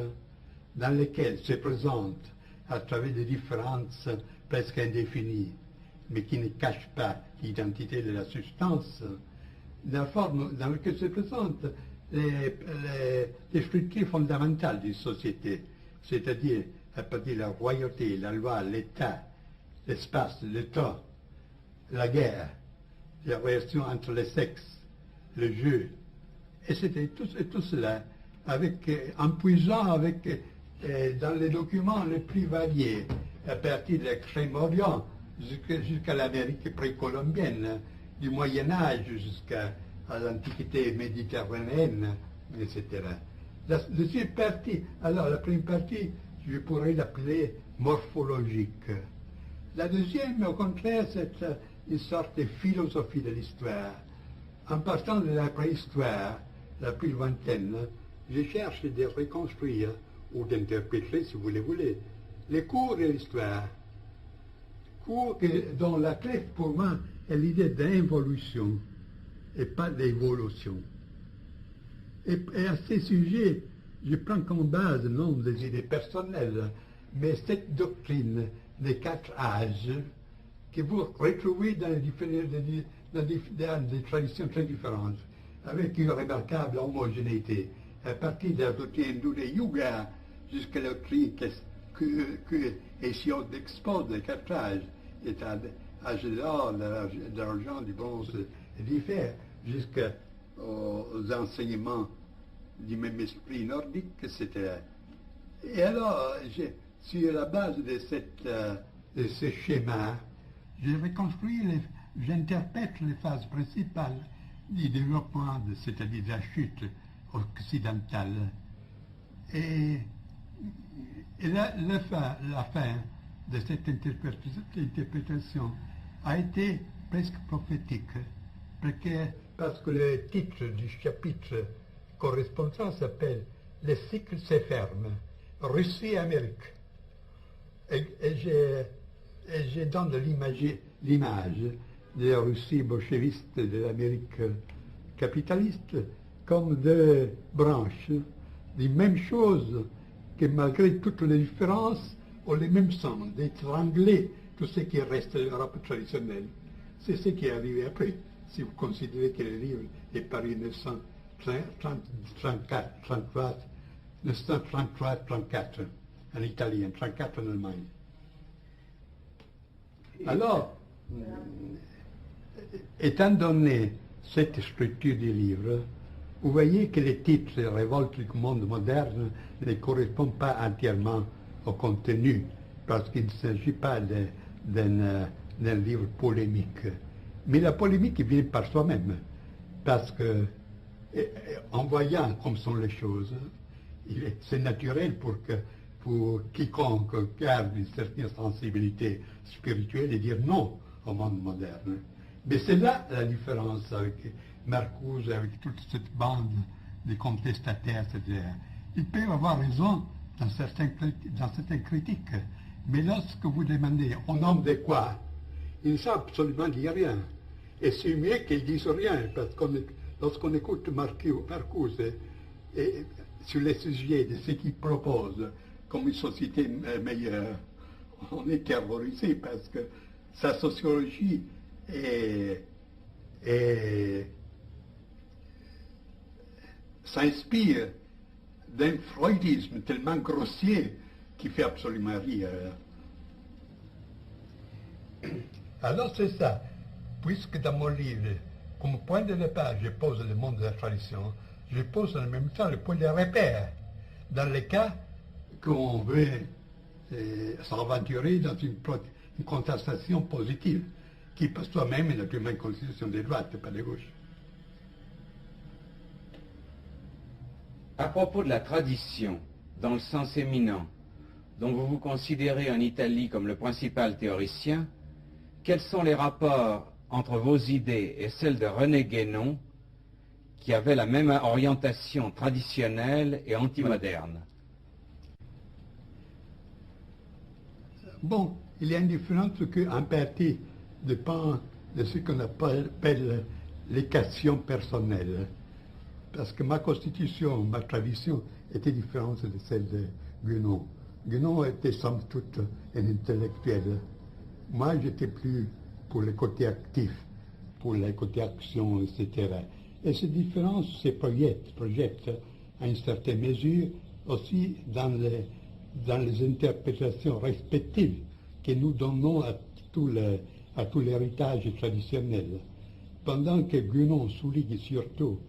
dans lesquelles se présentent à travers des différences presque indéfinies, mais qui ne cachent pas l'identité de la substance, la forme dans laquelle se présentent les structures fondamentales d'une société, c'est-à-dire à partir de la royauté, la loi, l'État, l'espace, le temps, la guerre, la relation entre les sexes, le jeu, et c'était tout cela, en puisant dans les documents les plus variés, à partir de l'Extrême-Orient jusqu'à l'Amérique précolombienne, du Moyen-Âge jusqu'à l'Antiquité méditerranéenne, etc. La deuxième partie, alors la première partie, je pourrais l'appeler morphologique. La deuxième, au contraire, c'est une sorte de philosophie de l'histoire. En partant de la préhistoire, la plus lointaine, je cherche de reconstruire ou d'interpréter, si vous le voulez, les cours de l'histoire. Cours dont la clé pour moi est l'idée d'involution et pas d'évolution. Et à ces sujets, je prends comme base non des idées personnelles, mais cette doctrine des 4 âges que vous retrouvez dans des traditions très différentes, avec une remarquable homogénéité, à partir de la doctrine hindoue des yugas jusqu'à la doctrine que Hésiode expose des 4 âges, âge de l'or, de l'argent, du bronze et du fer, jusqu'aux enseignements du même esprit nordique, etc. Et alors, sur la base de ce schéma, j'interprète les phases principales du développement, c'est-à-dire de la chute occidentale. Et la fin de cette interprétation a été presque prophétique, parce que le titre du chapitre correspondant s'appelle « Le cycle se ferme, Russie et Amérique ». Et je donne l'image de la Russie bolchéviste et de l'Amérique capitaliste comme 2 branches des mêmes choses que malgré toutes les différences ont le même sens, d'étrangler tout ce qui reste de l'Europe traditionnelle. C'est ce qui est arrivé après, si vous considérez que le livre est paru en 1933-34 en Italie, en 1934 en Allemagne. Alors, étant donné cette structure du livre, vous voyez que les titres « Révolte du monde moderne » ne correspondent pas entièrement au contenu, parce qu'il ne s'agit pas d'un livre polémique. Mais la polémique vient par soi-même, parce que, en voyant comme sont les choses, c'est naturel pour quiconque garde une certaine sensibilité spirituelle de dire non au monde moderne. Mais c'est là la différence avec Marcuse, avec toute cette bande de contestataires, etc. Ils peuvent avoir raison dans certaines critiques, mais lorsque vous demandez au nom de quoi, ils ne savent absolument dire rien. Et c'est mieux qu'ils disent rien, parce que lorsqu'on écoute Marcuse et sur les sujets de ce qu'il propose comme une société meilleure, on est terrorisé parce que sa sociologie s'inspire d'un freudisme tellement grossier qui fait absolument rire. Alors c'est ça, puisque dans mon livre, comme point de départ, je pose le monde de la tradition, je pose en même temps le point de repère, dans les cas qu'on veut s'aventurer dans une contestation positive, qui par soi-même est naturellement une constitution de droite, pas de gauche. À propos de la tradition, dans le sens éminent, dont vous vous considérez en Italie comme le principal théoricien, quels sont les rapports entre vos idées et celles de René Guénon, qui avait la même orientation traditionnelle et antimoderne? Bon, il y a une différence qu'en partie dépend de ce qu'on appelle l'éducation personnelle. Parce que ma constitution, ma tradition était différente de celle de Guénon. Guénon était somme toute un intellectuel. Moi, j'étais plus pour le côté actif, pour le côté action, etc. Et ces différences se projettent à une certaine mesure aussi dans les interprétations respectives que nous donnons à tout l'héritage traditionnel. Pendant que Guénon souligne surtout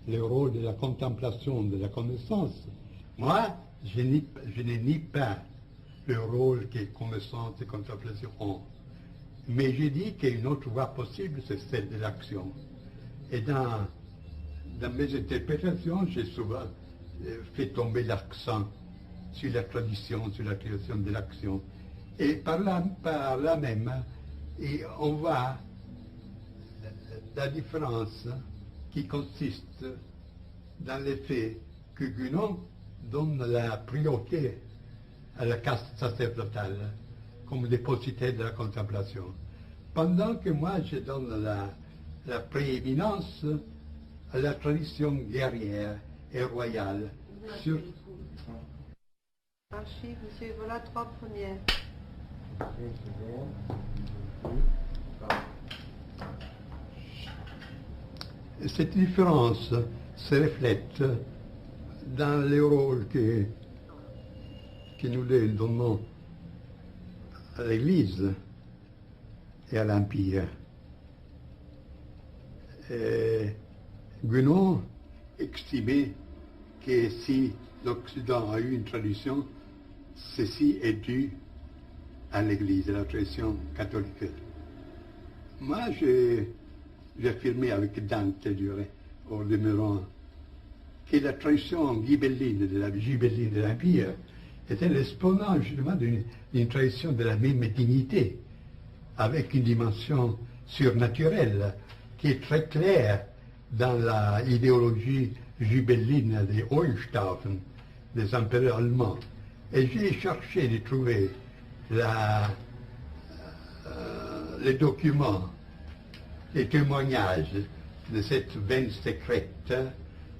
le rôle de la contemplation, de la connaissance, moi, je ne nie pas le rôle que connaissance et contemplation ont. Mais je dis qu'une autre voie possible, c'est celle de l'action. Et dans mes interprétations, j'ai souvent fait tomber l'accent sur la tradition, sur la création de l'action. Et par là même, et on voit la différence qui consiste dans le fait que Guénon donne la priorité à la caste sacerdotale comme dépositaire de la contemplation, pendant que moi je donne la prééminence à la tradition guerrière et royale. Archives, monsieur, voilà 3 premières. Cette différence se reflète dans le rôle que nous donnons à l'Église et à l'Empire. Guénon estimait que si l'Occident a eu une tradition, ceci est dû à l'Église, à la tradition catholique. Moi, j'ai affirmé avec Dante, au demeurant, que la tradition ghibelline de l'Empire était l'exponent justement d'une tradition de la même dignité, avec une dimension surnaturelle qui est très claire dans l'idéologie ghibelline des Hohenstaufen, des empereurs allemands. Et j'ai cherché de trouver les documents, les témoignages de cette veine secrète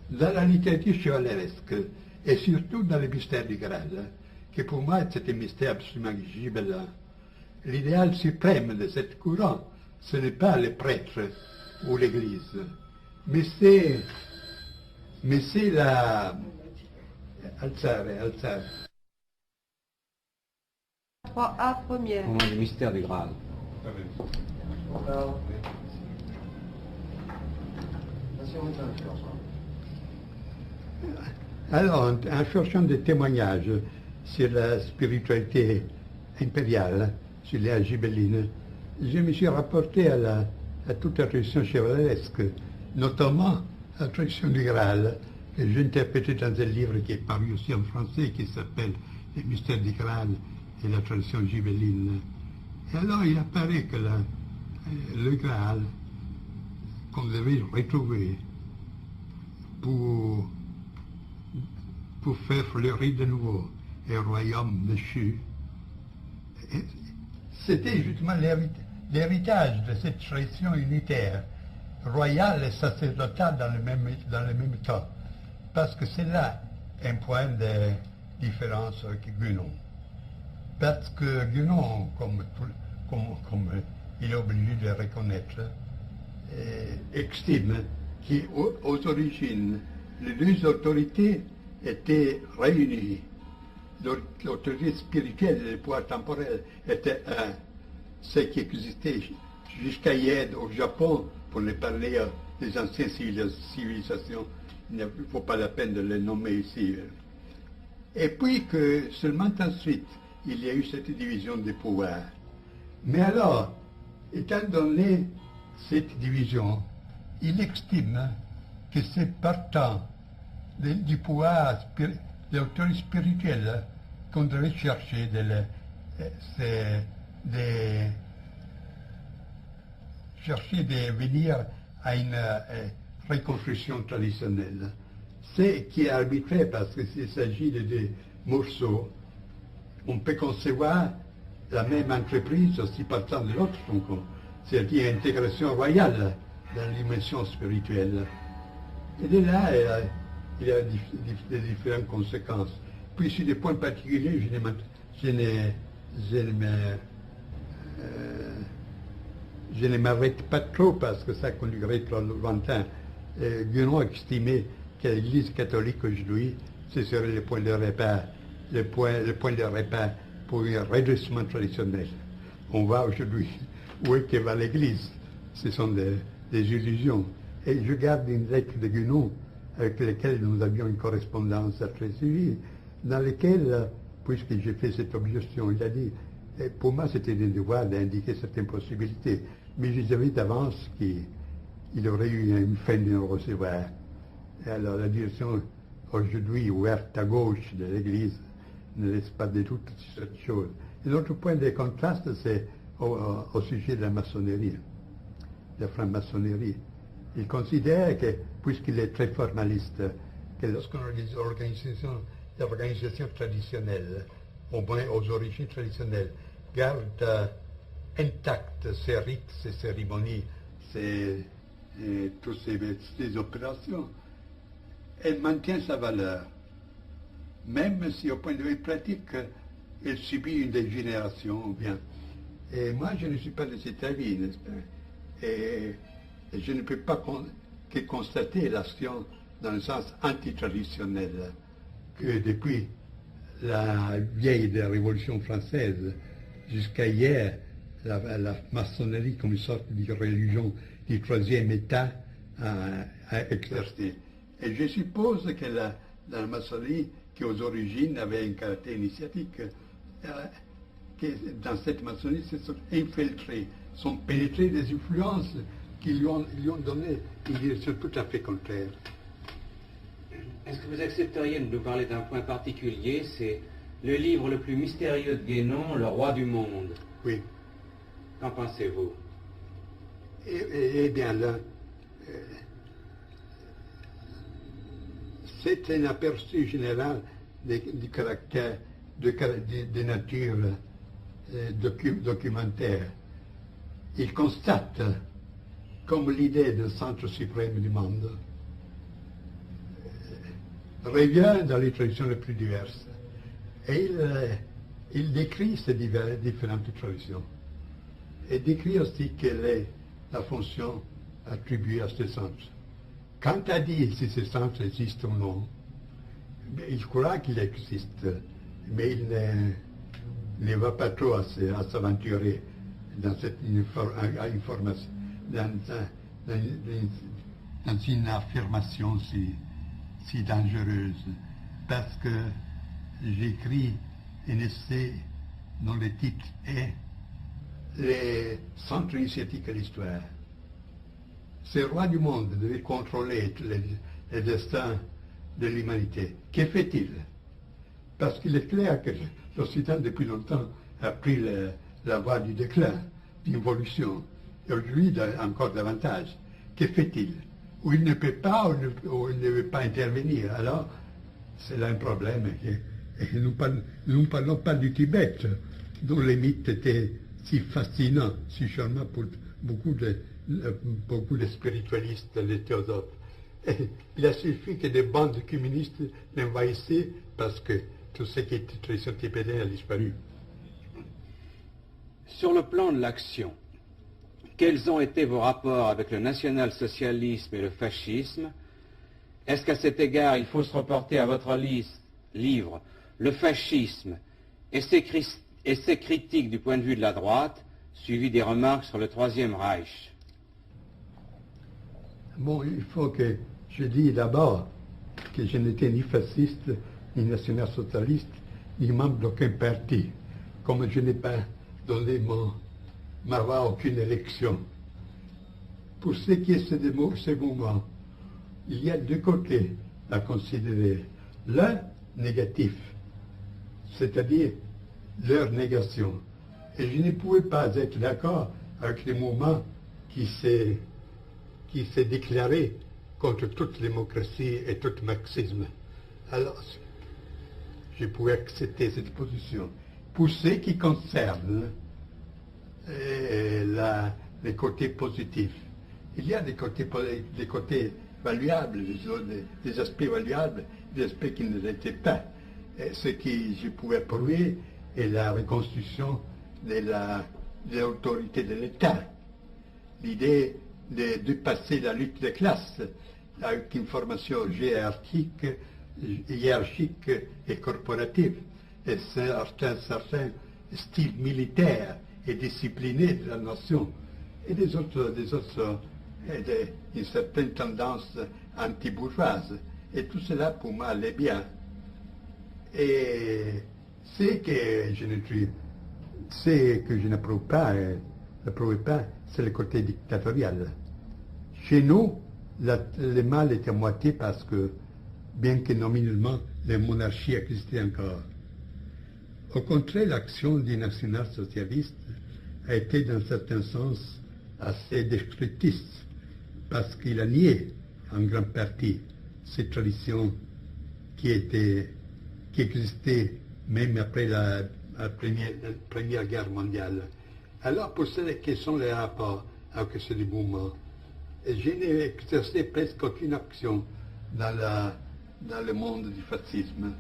dans la littérature chevaleresque et surtout dans le mystère du Graal, qui pour moi c'est un mystère absolument gibelin. L'idéal suprême de cette courant, ce n'est pas le prêtre ou l'Église, mais c'est la... Alzare. 3A première. Le mystère du Graal. Alors, en cherchant des témoignages sur la spiritualité impériale, sur les ghibellines, je me suis rapporté à toute la tradition chevaleresque, notamment à la tradition du Graal, que j'ai interprété dans un livre qui est paru aussi en français, qui s'appelle Les mystères du Graal et la tradition ghibelline. Et alors, il apparaît que le Graal, qu'on devait retrouver pour faire fleurir de nouveau un royaume déchu, c'était justement l'héritage de cette tradition unitaire, royale et sacerdotale dans le même temps. Parce que c'est là un point de différence avec Guénon. Parce que Guénon, comme il est obligé de reconnaître, estime qu'aux origines, les deux autorités étaient réunies. L'autorité spirituelle et le pouvoir temporel étaient un. Ce qui existait jusqu'à hier au Japon, pour ne parler des anciennes civilisations, il ne faut pas la peine de les nommer ici. Et puis que seulement ensuite, il y a eu cette division des pouvoirs. Mais alors, étant donné cette division, il estime que c'est partant du pouvoir de l'autorité spirituelle qu'on devait chercher de venir à une reconstruction traditionnelle. C'est qui est arbitraire parce qu'il s'agit de des morceaux. On peut concevoir la même entreprise aussi partant de l'autre. c'est-à-dire intégration royale dans la dimension spirituelle. Et de là, il y a des différentes conséquences. Puis sur des points particuliers, je ne m'arrête pas trop parce que ça conduirait trop longtemps. Guénon estimait que l'Église catholique aujourd'hui, ce serait le point de repère, le point de repère pour un redressement traditionnel. On voit aujourd'hui où est que va l'Église. Ce sont des illusions. Et je garde une lettre de Guénon avec laquelle nous avions une correspondance très suivie, dans laquelle, puisque j'ai fait cette objection, il a dit, et pour moi c'était un devoir d'indiquer certaines possibilités, mais je savais d'avance qu'il aurait eu une fin de nous recevoir. Et alors la direction aujourd'hui ouverte à gauche de l'Église ne laisse pas de doute sur cette chose. Et l'autre point de contraste, c'est au sujet de la maçonnerie, de la franc-maçonnerie. Il considère que, puisqu'il est très formaliste, que lorsqu'on organise l'organisation traditionnelle, au moins aux origines traditionnelles, garde intactes ces rites, ces cérémonies, toutes ces opérations, elle maintient sa valeur, même si au point de vue pratique, elle subit une dégénération ou bien. Et moi, je ne suis pas de cet avis, n'est-ce pas? Et je ne peux pas que constater l'action dans le sens antitraditionnel, que depuis la vieille de la Révolution française jusqu'à hier, la maçonnerie comme une sorte de religion du troisième État a exercé. Et je suppose que dans la maçonnerie, qui aux origines avait un caractère initiatique, que dans cette maçonnerie se sont infiltrés, sont pénétrés des influences qui lui ont donné une direction tout à fait contraire. Est-ce que vous accepteriez de nous parler d'un point particulier? C'est le livre le plus mystérieux de Guénon, Le Roi du Monde. Oui. Qu'en pensez-vous? Eh bien là, c'est un aperçu général du caractère de nature documentaire. Il constate comme l'idée d'un centre suprême du monde revient dans les traditions les plus diverses. Et il décrit ces différentes traditions. Et décrit aussi quelle est la fonction attribuée à ce centre. Quant à dire si ce centre existe ou non, il croit qu'il existe, mais il ne va pas trop à s'aventurer dans cette information, dans une affirmation si dangereuse, parce que j'écris un essai dont le titre est « Les centres initiatiques de l'histoire ». Ce roi du monde devait contrôler les destins de l'humanité. Que fait-il? Parce qu'il est clair que l'Occident, depuis longtemps, a pris la voie du déclin, d'involution. Et aujourd'hui, encore davantage. Que fait-il? Ou il ne peut pas, ou il ne veut pas intervenir. Alors, c'est là un problème. Et nous ne parlons pas du Tibet, dont les mythes étaient si fascinants, si charmants pour beaucoup de spiritualistes, des théosophes. Et il a suffi que des bandes communistes l'envahissaient parce que tout ce qui était tradition tibétaine a disparu. Sur le plan de l'action, quels ont été vos rapports avec le national-socialisme et le fascisme? Est-ce qu'à cet égard, il faut se reporter à votre livre, Le fascisme et ses critiques du point de vue de la droite, suivi des remarques sur le Troisième Reich? Bon, il faut que je dise d'abord que je n'étais ni fasciste, ni national-socialiste, ni membre d'aucun parti, comme je n'ai pas donné ma voix à aucune élection. Pour ce qui est de ce mouvement, il y a deux côtés à considérer. L'un négatif, c'est-à-dire leur négation. Et je ne pouvais pas être d'accord avec le mouvement qui s'est déclaré contre toute démocratie et tout marxisme. Alors, je pouvais accepter cette position. Pour ce qui concerne la les côtés positifs. Il y a des côtés valuables, des aspects valuables, des aspects qui ne l'étaient pas. Et ce que je pouvais prouver est la reconstruction de l'autorité de l'État. L'idée de passer la lutte des classes avec une formation hiérarchique et corporative, et un certain style militaire et discipliné de la nation, et une certaine tendance anti-bourgeoise. Et tout cela, pour moi, allait bien. Et ce que je n'approuve pas, c'est le côté dictatorial. Chez nous, le mal est à moitié parce que, bien que nominalement, la monarchie existait encore. Au contraire, l'action du national-socialiste a été, dans certains sens, assez destructrice, parce qu'il a nié, en grande partie, ces traditions qui existaient même après la Première Guerre mondiale. Alors, pour ce qui sont les rapports avec ce mouvement, je n'ai exercé presque aucune action dans le monde du fascisme,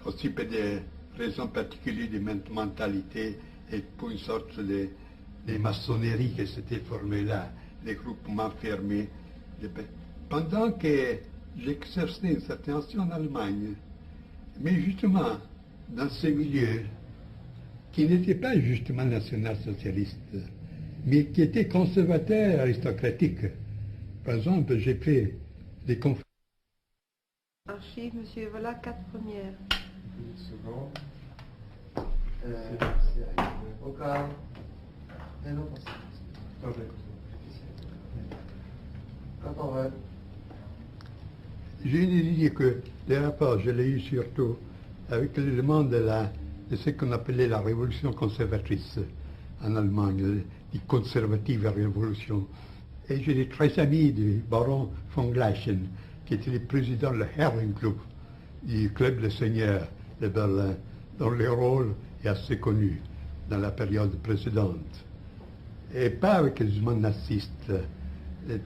aussi pour des raisons particulières de mentalité et pour une sorte de maçonnerie qui s'était formée là, des groupements fermés. Pendant que j'exerçais une certaine action en Allemagne, mais justement dans ce milieu qui n'était pas justement national-socialiste, mais qui était conservateur aristocratique. Par exemple, j'ai fait des conférences. Archive, monsieur, voilà 4 premières. Une seconde. Au cas. Non, quand on va. J'ai dit que les rapports, je l'ai eu surtout avec l'élément de ce qu'on appelait la révolution conservatrice en Allemagne, la conservative révolution. Et j'étais très ami du baron von Gleichen, qui était le président du Herrenclub, du club des seigneurs de Berlin, dont le rôle est assez connu dans la période précédente. Et pas avec les mouvements nazistes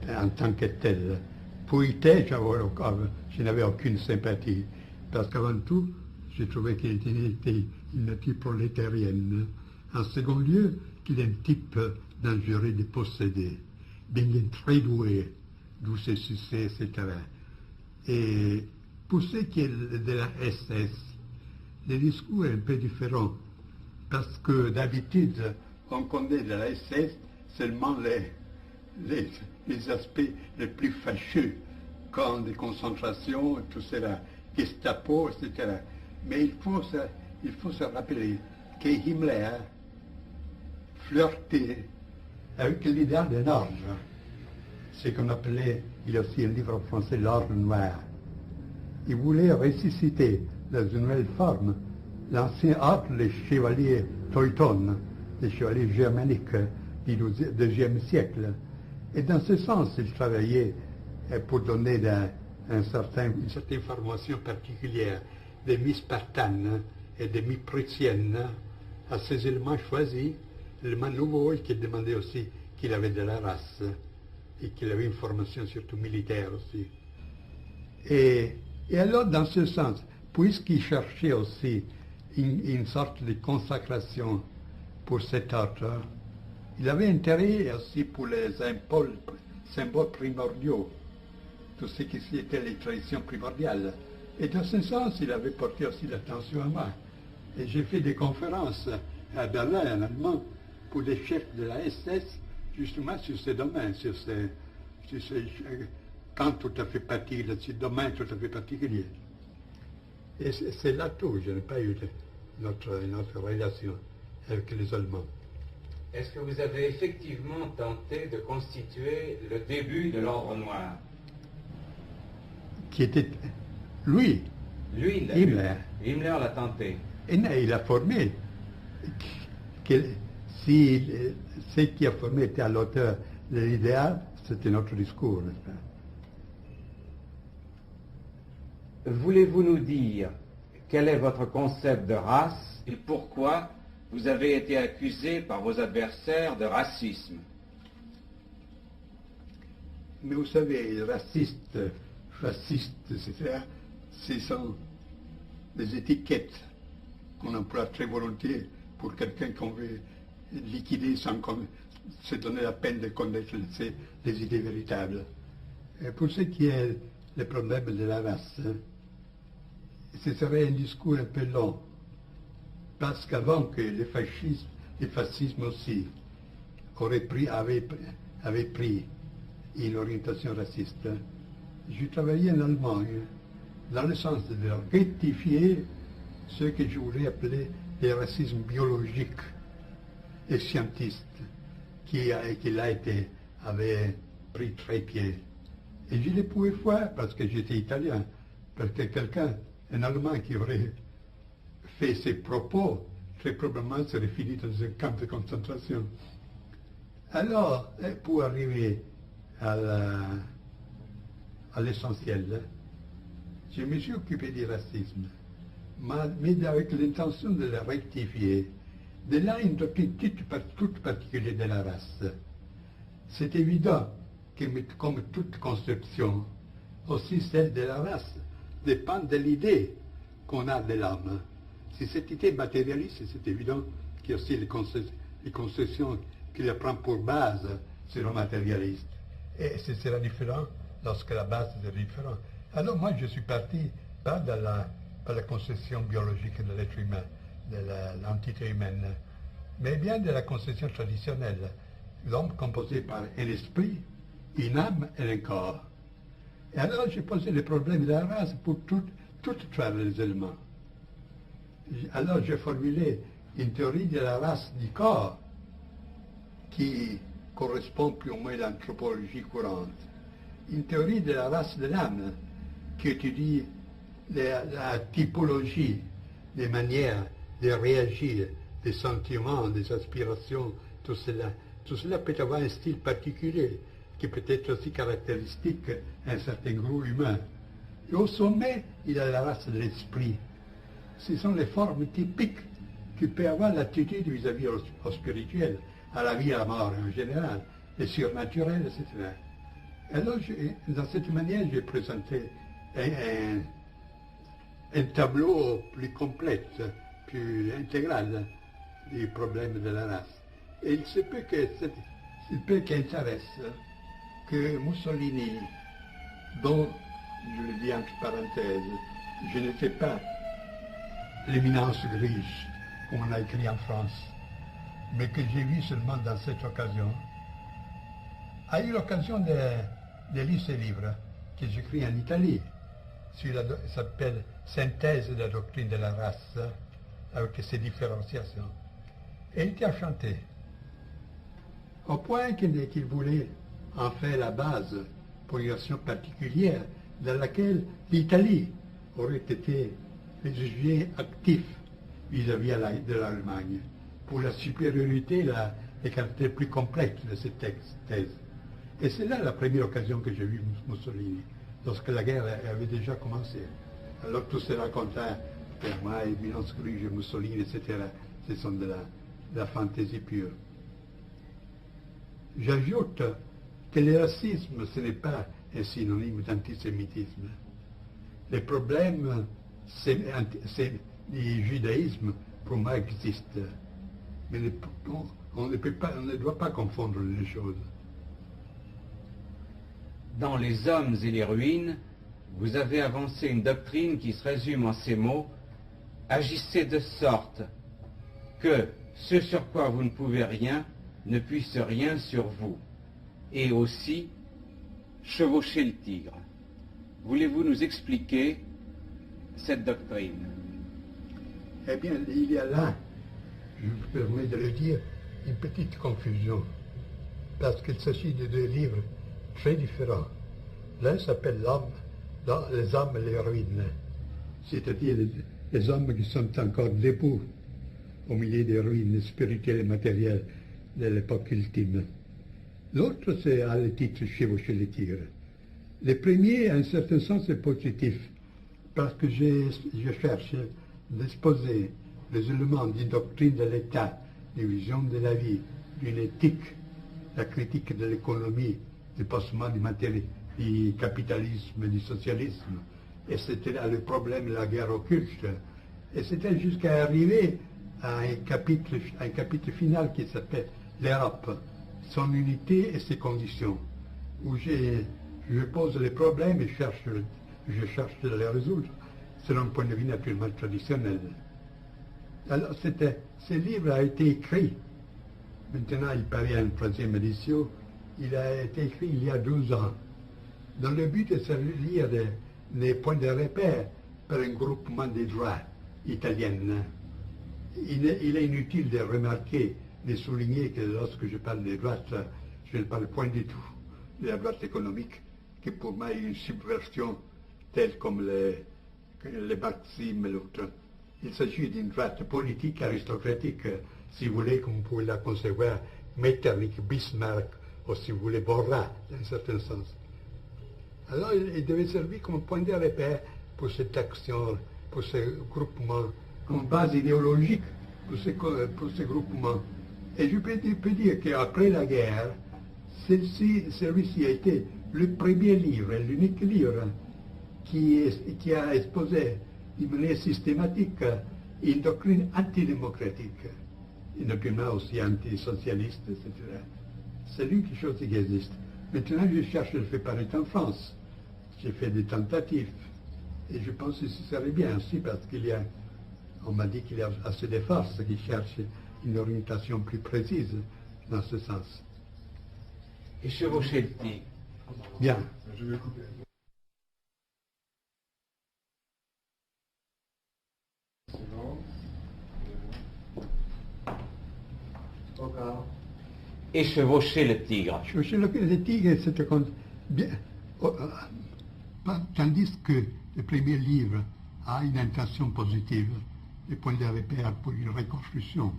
en tant que tel. Pour Hitler, je n'avais aucune sympathie, parce qu'avant tout, j'ai trouvé qu'il était une type prolétarienne. En second lieu, qu'il est un type dangereux de posséder, bien très doué, d'où ses succès, etc. Et pour ce qui est de la SS, le discours est un peu différent, parce que d'habitude, on connaît de la SS seulement les aspects les plus fâcheux, camps de concentration, tout cela, Gestapo, etc. Mais il faut se rappeler que Himmler flirtait avec l'idéal d'un ordre, ce qu'on appelait, il y a aussi un livre en français, l'ordre noir. Il voulait ressusciter dans une nouvelle forme l'ancien ordre des chevaliers Teutones, des chevaliers germaniques du IIe siècle. Et dans ce sens, il travaillait pour donner une certaine formation particulière des mi-spartanes et des mi-prussiennes à ces éléments choisis, éléments nouveaux, et qui demandaient aussi qu'il avait de la race et qu'il avait une formation surtout militaire aussi. Et alors, dans ce sens, puisqu'il cherchait aussi une sorte de consacration pour cet ordre, il avait intérêt aussi pour les symboles primordiaux, tout ce qui était les traditions primordiales. Et dans ce sens, il avait porté aussi l'attention à moi. Et j'ai fait des conférences à Berlin, en allemand, pour des chefs de la SS, justement sur ces domaines, sur ces camps tout à fait particuliers, ces domaines tout à fait particuliers. Et c'est là tout, je n'ai pas eu notre relation avec les Allemands. Est-ce que vous avez effectivement tenté de constituer le début de l'Ordre Noir? Qui était, lui, Himmler. Himmler l'a tenté. Et il a formé. Si ce qui a formé était à l'auteur de l'idéal, c'était notre discours, n'est-ce pas? Voulez-vous nous dire quel est votre concept de race et pourquoi vous avez été accusé par vos adversaires de racisme? Mais vous savez, racistes, fascistes, etc., ce sont des étiquettes qu'on emploie très volontiers pour quelqu'un qu'on veut liquider sans se donner la peine de connaître les idées véritables. Et pour ce qui est le problème de la race, ce serait un discours un peu long, parce qu'avant que le fascisme aussi avait pris une orientation raciste, je travaillais en Allemagne dans le sens de rectifier ce que je voulais appeler le racisme biologique et scientiste qui avait pris très pied. Et je ne pouvais faire parce que j'étais italien, parce que quelqu'un, un Allemand qui aurait fait ces propos, très probablement serait fini dans un camp de concentration. Alors, pour arriver à l'essentiel, je me suis occupé du racisme, mais avec l'intention de le rectifier. De là, une doctrine toute particulière de la race. C'est évident que, comme toute conception, aussi celle de la race dépend de l'idée qu'on a de l'âme. Si cette idée est matérialiste, c'est évident qu'il y a aussi les conceptions qu'il prend pour base seront matérialistes. Et ce sera différent lorsque la base est différente. Alors moi, je suis parti pas par la conception biologique de l'être humain, de l'entité humaine, mais bien de la conception traditionnelle. L'homme composé par un esprit, une âme et un corps. Et alors j'ai posé le problème de la race pour toutes les éléments. Alors j'ai formulé une théorie de la race du corps qui correspond plus ou moins à l'anthropologie courante. Une théorie de la race de l'âme qui étudie la typologie des manières de réagir, des sentiments, des aspirations, tout cela. Tout cela peut avoir un style particulier qui peut être aussi caractéristique d'un certain groupe humain. Et au sommet, il y a la race de l'esprit. Ce sont les formes typiques qui peut avoir l'attitude vis-à-vis au spirituel, à la vie et à la mort en général, les surnaturels, etc. Alors, dans cette manière, j'ai présenté un tableau plus complet, plus intégral du problème de la race. Et il se peut qu'intéresse que Mussolini, dont, je le dis entre parenthèses, je n'étais pas l'éminence riche, comme on a écrit en France, mais que j'ai vu seulement dans cette occasion, a eu l'occasion de lire ce livre que j'écris en Italie, ça s'appelle Synthèse de la doctrine de la race, avec ses différenciations. Et il était enchanté, au point qu'il voulait en faire la base pour une action particulière dans laquelle l'Italie aurait été jugée active vis-à-vis de l'Allemagne, pour la supériorité, les caractères plus complexes de cette thèse. Et c'est là la première occasion que j'ai vu Mussolini, lorsque la guerre avait déjà commencé. Alors tout se raconta, pour moi, éminence riche, Mussolini, etc., ce sont de la fantaisie pure. J'ajoute que le racisme, ce n'est pas un synonyme d'antisémitisme. Le problème du judaïsme, pour moi, existe. Mais on ne doit pas confondre les choses. Dans Les hommes et les ruines, vous avez avancé une doctrine qui se résume en ces mots: agissez de sorte que ce sur quoi vous ne pouvez rien ne puisse rien sur vous, et aussi chevaucher le tigre. Voulez-vous nous expliquer cette doctrine? Eh bien, il y a là, je me permets de le dire, une petite confusion, parce qu'il s'agit de deux livres très différents. L'un s'appelle Les hommes et les ruines, c'est-à-dire les hommes qui sont encore debout au milieu des ruines spirituelles et matérielles de l'époque ultime. L'autre, a le titre Chevaucher les tigres. Le premier, en un certain sens, est positif, parce que je cherche d'exposer les éléments d'une doctrine de l'État, d'une vision de la vie, d'une éthique, la critique de l'économie, pas seulement du capitalisme et du socialisme. Et c'était là le problème de la guerre occulte. Et c'était jusqu'à arriver à un chapitre final qui s'appelle l'Europe, son unité et ses conditions, où je pose les problèmes et je cherche de les résoudre selon un point de vue naturellement traditionnel. Alors ce livre a été écrit, maintenant il paraît en 3e édition, il a été écrit il y a 12 ans, dans le but de servir des points de repère par un groupement des droits italiennes. Il est inutile de remarquer, de souligner que lorsque je parle des droites, je ne parle point du tout de la droite économique, qui pour moi est une subversion telle comme les marxisme et l'autre. Il s'agit d'une droite politique aristocratique, si vous voulez, comme vous pouvez la concevoir, Metternich, Bismarck, ou si vous voulez, Borra, dans un certain sens. Alors il devait servir comme point de repère pour cette action, pour ce groupement, comme base idéologique pour ce groupement. Et je peux dire qu'après la guerre, celui-ci a été le premier livre, l'unique livre qui a exposé d'une manière systématique une doctrine antidémocratique, une doctrine aussi antisocialiste, etc. C'est l'unique chose qui existe. Maintenant, je cherche de le faire paraître en France. J'ai fait des tentatives. Et je pense que ce serait bien aussi parce on m'a dit qu'il y a assez de forces qui cherchent une orientation plus précise dans ce sens. Et chevaucher le tigre. Bien. Je vais couper. Encore. Et chevaucher le tigre. Chevaucher le tigre, c'était bien. Tandis que le premier livre a une intention positive, le point de repère pour une reconstruction,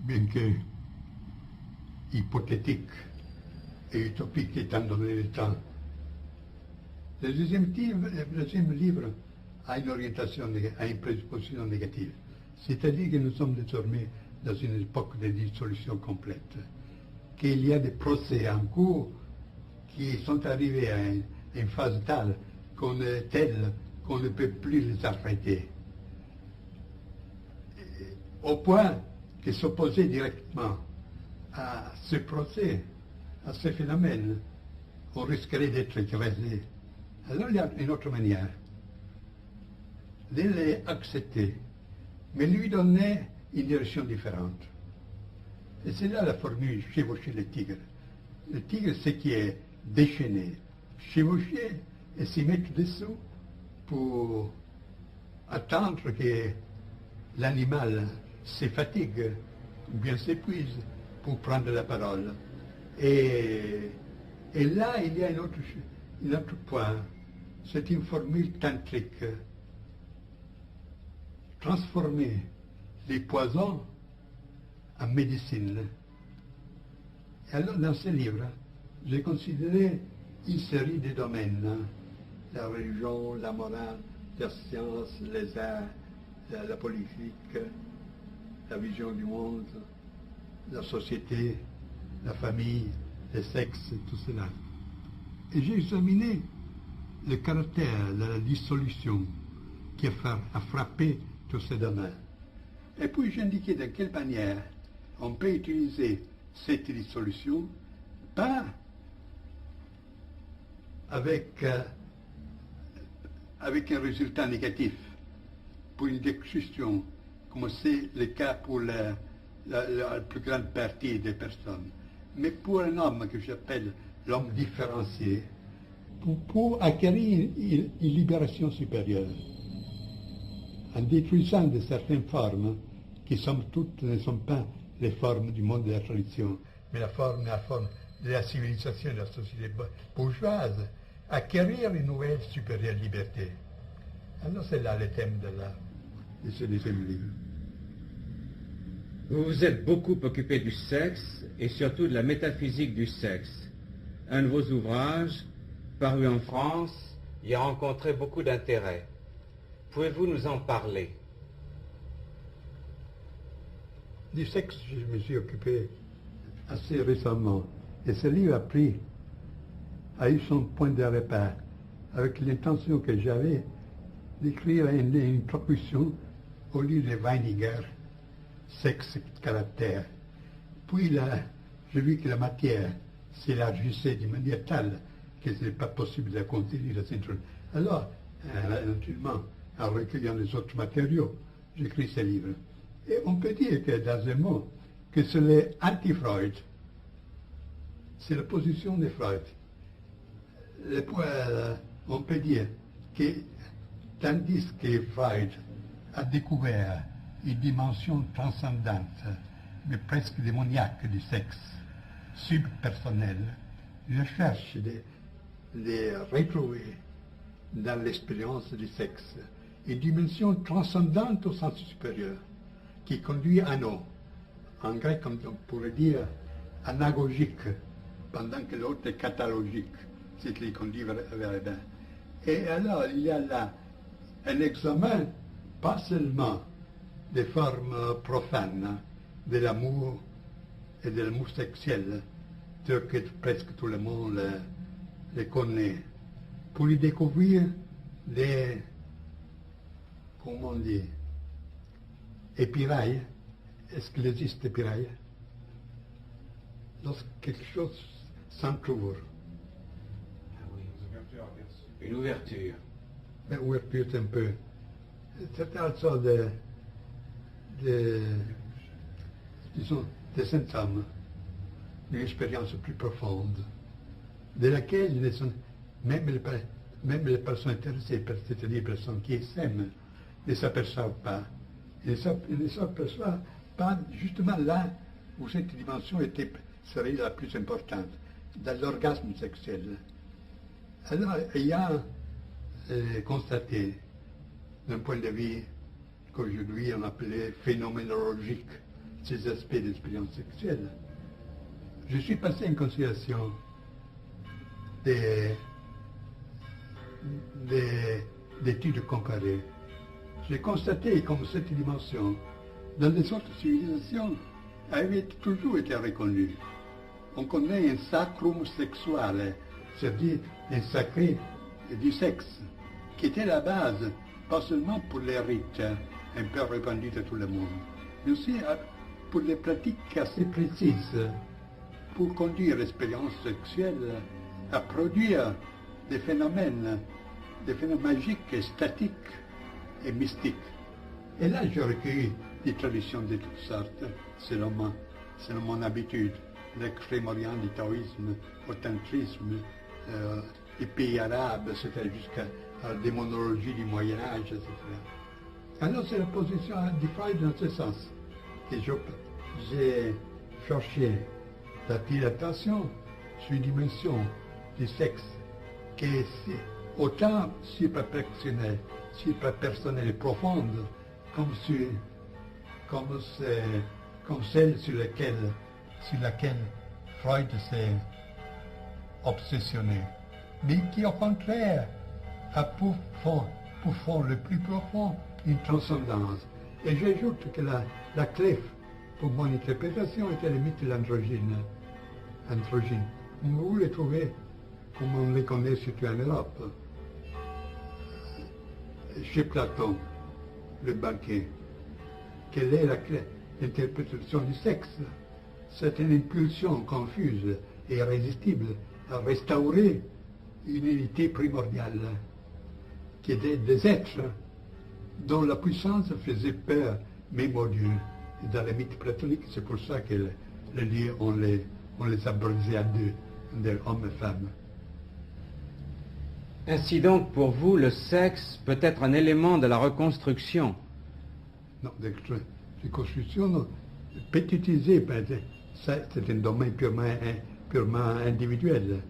bien que hypothétique et utopique étant donné le temps. Le deuxième livre a une orientation, a une présupposition négative. C'est-à-dire que nous sommes désormais dans une époque de dissolution complète, qu'il y a des procès en cours qui sont arrivés à une phase telle qu'on ne peut plus les arrêter. Au point que s'opposer directement à ce procès, à ce phénomène, on risquerait d'être écrasé. Alors il y a une autre manière de les accepter, mais lui donner une direction différente. Et c'est là la formule chevaucher le tigre. Le tigre, c'est qui est déchaîné, chevaucher et s'y mettre dessous pour attendre que l'animal se fatigue ou bien s'épuise pour prendre la parole. Et là, il y a un autre point. C'est une formule tantrique. Transformer les poisons en médecine. Et alors, dans ce livre, j'ai considéré une série de domaines. La religion, la morale, la science, les arts, la politique, la vision du monde, la société, la famille, le sexe, tout cela. Et j'ai examiné le caractère de la dissolution qui a frappé tous ces domaines. Et puis j'ai indiqué de quelle manière on peut utiliser cette dissolution, pas avec un résultat négatif pour une destruction, comme c'est le cas pour la plus grande partie des personnes, mais pour un homme que j'appelle l'homme différencié, pour acquérir une libération supérieure, en détruisant de certaines formes qui, somme toute, ne sont pas les formes du monde de la tradition, mais la forme de la civilisation de la société bourgeoise, acquérir une nouvelle supérieure liberté. Alors c'est là le thème de ce deuxième livre. Vous vous êtes beaucoup occupé du sexe et surtout de la métaphysique du sexe. Un de vos ouvrages, paru en France, y a rencontré beaucoup d'intérêt. Pouvez-vous nous en parler? Du sexe, je me suis occupé assez récemment. Et ce livre a pris a eu son point de repère, avec l'intention que j'avais d'écrire une introduction au livre de Weininger, Sexe et caractère. Puis là, j'ai vu que la matière s'élargissait de manière telle que ce n'est pas possible de contenir la introduction. Alors, naturellement, en recueillant les autres matériaux, j'écris ce livre. Et on peut dire que, dans un mot, que c'est l'anti-Freud. C'est la position de Freud. On peut dire que, tandis que Freud a découvert une dimension transcendante, mais presque démoniaque du sexe, subpersonnel, je cherche de retrouver dans l'expérience du sexe une dimension transcendante au sens supérieur, qui conduit à nous. En grec, on pourrait dire anagogique, pendant que l'autre est catalogique, c'est qui conduit vers le bien. Et alors, il y a là un examen, pas seulement des formes profanes de l'amour et de l'amour sexuel, tel que presque tout le monde les connaît, pour y découvrir des, comment on dit, épirailles. Est-ce qu'il existe épirailles? Lorsque quelque chose s'entrouvre. Ah oui, une ouverture. Une ouverture un peu. C'est une sorte disons, des symptômes d'une expérience plus profonde, de laquelle même les personnes intéressées, c'est-à-dire les personnes qui s'aiment, ne s'aperçoivent pas. Ils ne s'aperçoivent pas justement là où cette dimension serait la plus importante, dans l'orgasme sexuel. Alors, il y a constaté, d'un point de vue qu'aujourd'hui on appelait phénoménologique, ces aspects d'expérience sexuelle. Je suis passé en considération d'études comparées. J'ai constaté comme cette dimension, dans les autres civilisations, avait toujours été reconnue. On connaît un sacrum sexual, c'est-à-dire un sacré du sexe, qui était la base, pas seulement pour les rites un peu répandus de tout le monde, mais aussi pour des pratiques assez précises, pour conduire l'expérience sexuelle à produire des phénomènes magiques, statiques et mystiques. Et là, j'ai recueilli des traditions de toutes sortes, selon mon habitude, l'extrême-orient du taoïsme, au tantrisme, les pays arabes, c'était jusqu'à la démonologie du Moyen-Âge, etc. Alors, c'est la position de Freud dans ce sens que j'ai cherché d'attirer l'attention sur une dimension du sexe qui est autant suprapersonnelle et profonde comme celle sur laquelle Freud s'est obsessionné, mais qui au contraire a pour fond le plus profond une transcendance. Et j'ajoute que la clé pour mon interprétation était le mythe de l'androgyne. Vous les trouvez comme on les connaît surtout en Europe. Chez Platon, le banquet, quelle est l'interprétation du sexe? C'est une impulsion confuse et irrésistible à restaurer une unité primordiale, qui était des êtres dont la puissance faisait peur même aux dieux. Dans les mythes platoniques, c'est pour ça que les dieux, on les a brisés à deux, hommes et femmes. Ainsi donc, pour vous, le sexe peut être un élément de la reconstruction. Non, de reconstruction, non. Pétitisé, c'est un domaine purement individuel.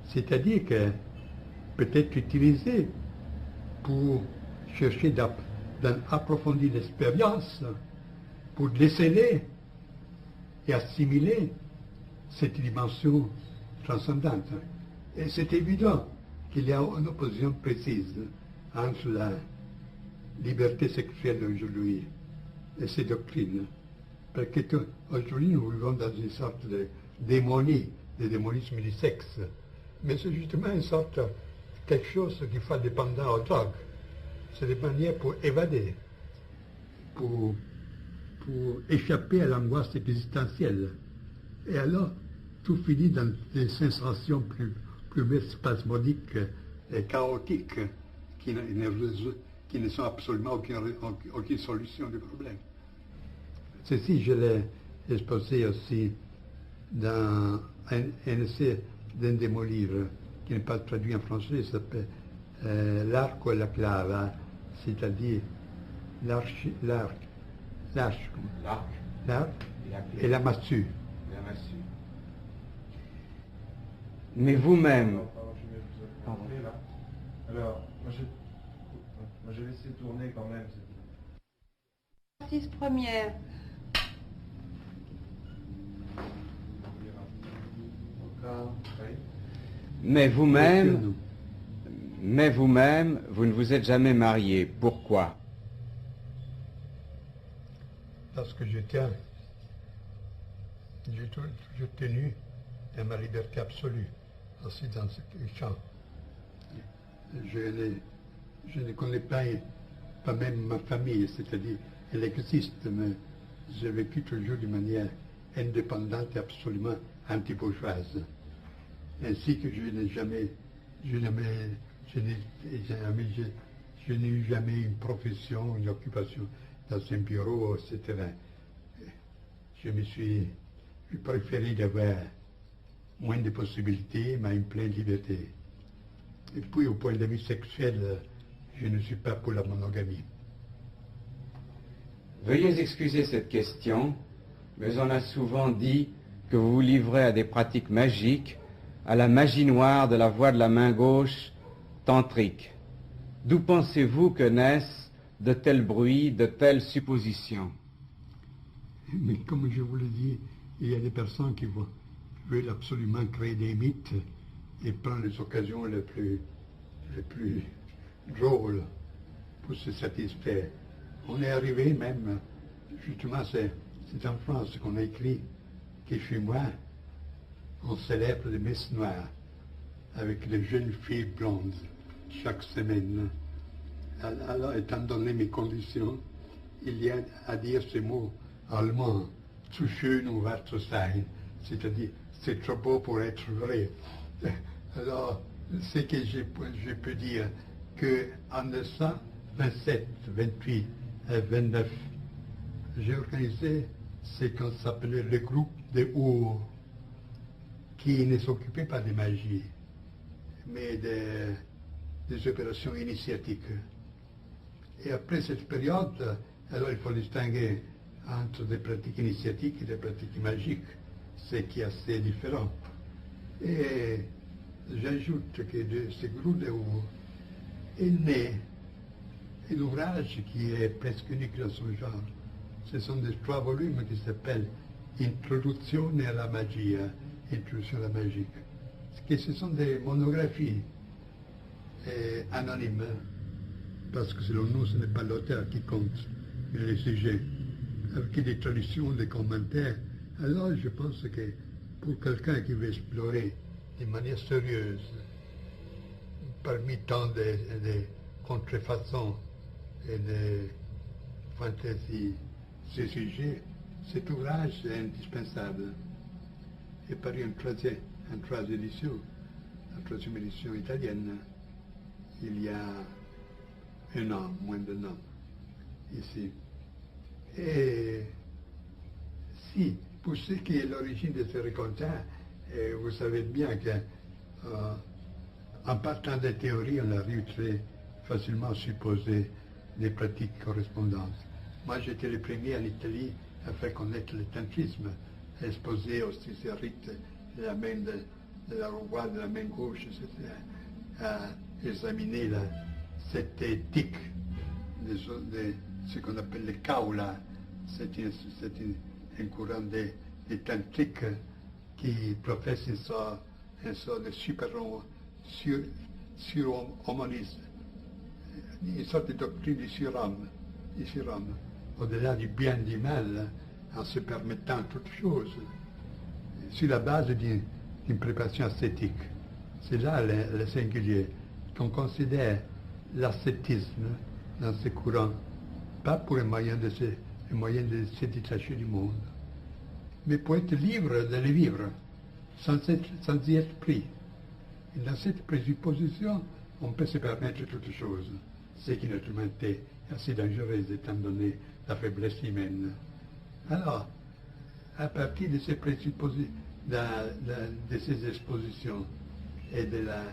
C'est-à-dire que peut-être utilisé pour chercher d'approfondir l'expérience, pour déceler et assimiler cette dimension transcendante. Et c'est évident qu'il y a une opposition précise entre la liberté sexuelle d'aujourd'hui et ces doctrines. Parce qu'aujourd'hui, nous vivons dans une sorte de démonisme du sexe, Mais c'est justement une sorte, quelque chose qui fait dépendant aux drogues. C'est des manières pour évader, pour échapper à l'angoisse existentielle. Et alors, tout finit dans des sensations plus spasmodiques et chaotiques qui ne sont absolument aucune solution du problème. Ceci, je l'ai exposé aussi dans un essai d'un de mes livres, qui n'est pas traduit en français, s'appelle L'arco et la clava, c'est-à-dire l'arc et la massue. Mais vous-même, Pardon, je vais vous appeler là. Alors, moi je vais laisser tourner quand même. Exercice première. Encore, oui. mais vous-même, vous ne vous êtes jamais marié. Pourquoi? Parce que j'ai toujours tenu à ma liberté absolue, aussi dans ce champ. Je ne connais pas même ma famille, c'est-à-dire, elle existe, mais j'ai vécu toujours de manière indépendante et absolument anti-bourgeoise. Ainsi que je n'ai eu jamais une profession, une occupation dans un bureau, etc. J'ai préféré d'avoir moins de possibilités, mais une pleine liberté. Et puis, au point de vue sexuel, je ne suis pas pour la monogamie. Veuillez excuser cette question, mais on a souvent dit que vous vous livrez à des pratiques magiques, à la magie noire de la voix de la main gauche tantrique. D'où pensez-vous que naissent de tels bruits, de telles suppositions? Mais comme je vous l'ai dit, il y a des personnes qui veulent absolument créer des mythes et prendre les occasions les plus drôles pour se satisfaire. On est arrivé même, justement, c'est en France qu'on a écrit que chez moi, on célèbre les messes noires avec les jeunes filles blondes chaque semaine. Alors, étant donné mes conditions, il y a à dire ce mot allemand, zu schön um wahr zu sein, c'est-à-dire c'est trop beau pour être vrai. Alors, ce que je peux dire, qu'en 1927, 28 et 29, j'ai organisé ce qu'on s'appelait le groupe des Our, qui ne s'occupait pas de magie, mais des opérations initiatiques. Et après cette période, alors il faut distinguer entre des pratiques initiatiques et des pratiques magiques, ce qui est assez différent. Et j'ajoute que de ce groupe de Our est né un ouvrage qui est presque unique dans son genre. Ce sont des 3 volumes qui s'appellent Introduzione alla magia, Introduction à la magie. Ce sont des monographies anonymes, parce que selon nous, ce n'est pas l'auteur qui compte, mais le sujet, avec des traductions, des commentaires. Alors je pense que pour quelqu'un qui veut explorer de manière sérieuse, parmi tant de contrefaçons et de fantaisies, ce sujet, cet ouvrage est indispensable. Et paru en troisième édition italienne, il y a un an, moins d'un an, ici. Et si, pour ce qui est l'origine de ce recontact, vous savez bien qu'en partant des théories, on arrive très facilement à supposer des pratiques correspondantes. Moi, j'étais le premier en Italie à faire connaître le tantrisme, à exposer aussi ces rites de la main de la roi, de la main gauche, etc., à examiner cette éthique de ce qu'on appelle le kaula. C'est un courant de tantrique qui professe une sorte de surhomonisme, une sorte de doctrine du surhomme, au-delà du bien et du mal, en se permettant toutes choses, sur la base d'une préparation ascétique. C'est là le singulier, qu'on considère l'ascétisme dans ce courant, pas pour un moyen de se détacher du monde, mais pour être libre de le vivre, sans y être pris. Et dans cette présupposition, on peut se permettre toutes choses, ce qui naturellement est assez dangereux étant donné la faiblesse humaine. Alors, à partir de ces présuppositions, de ces expositions et de la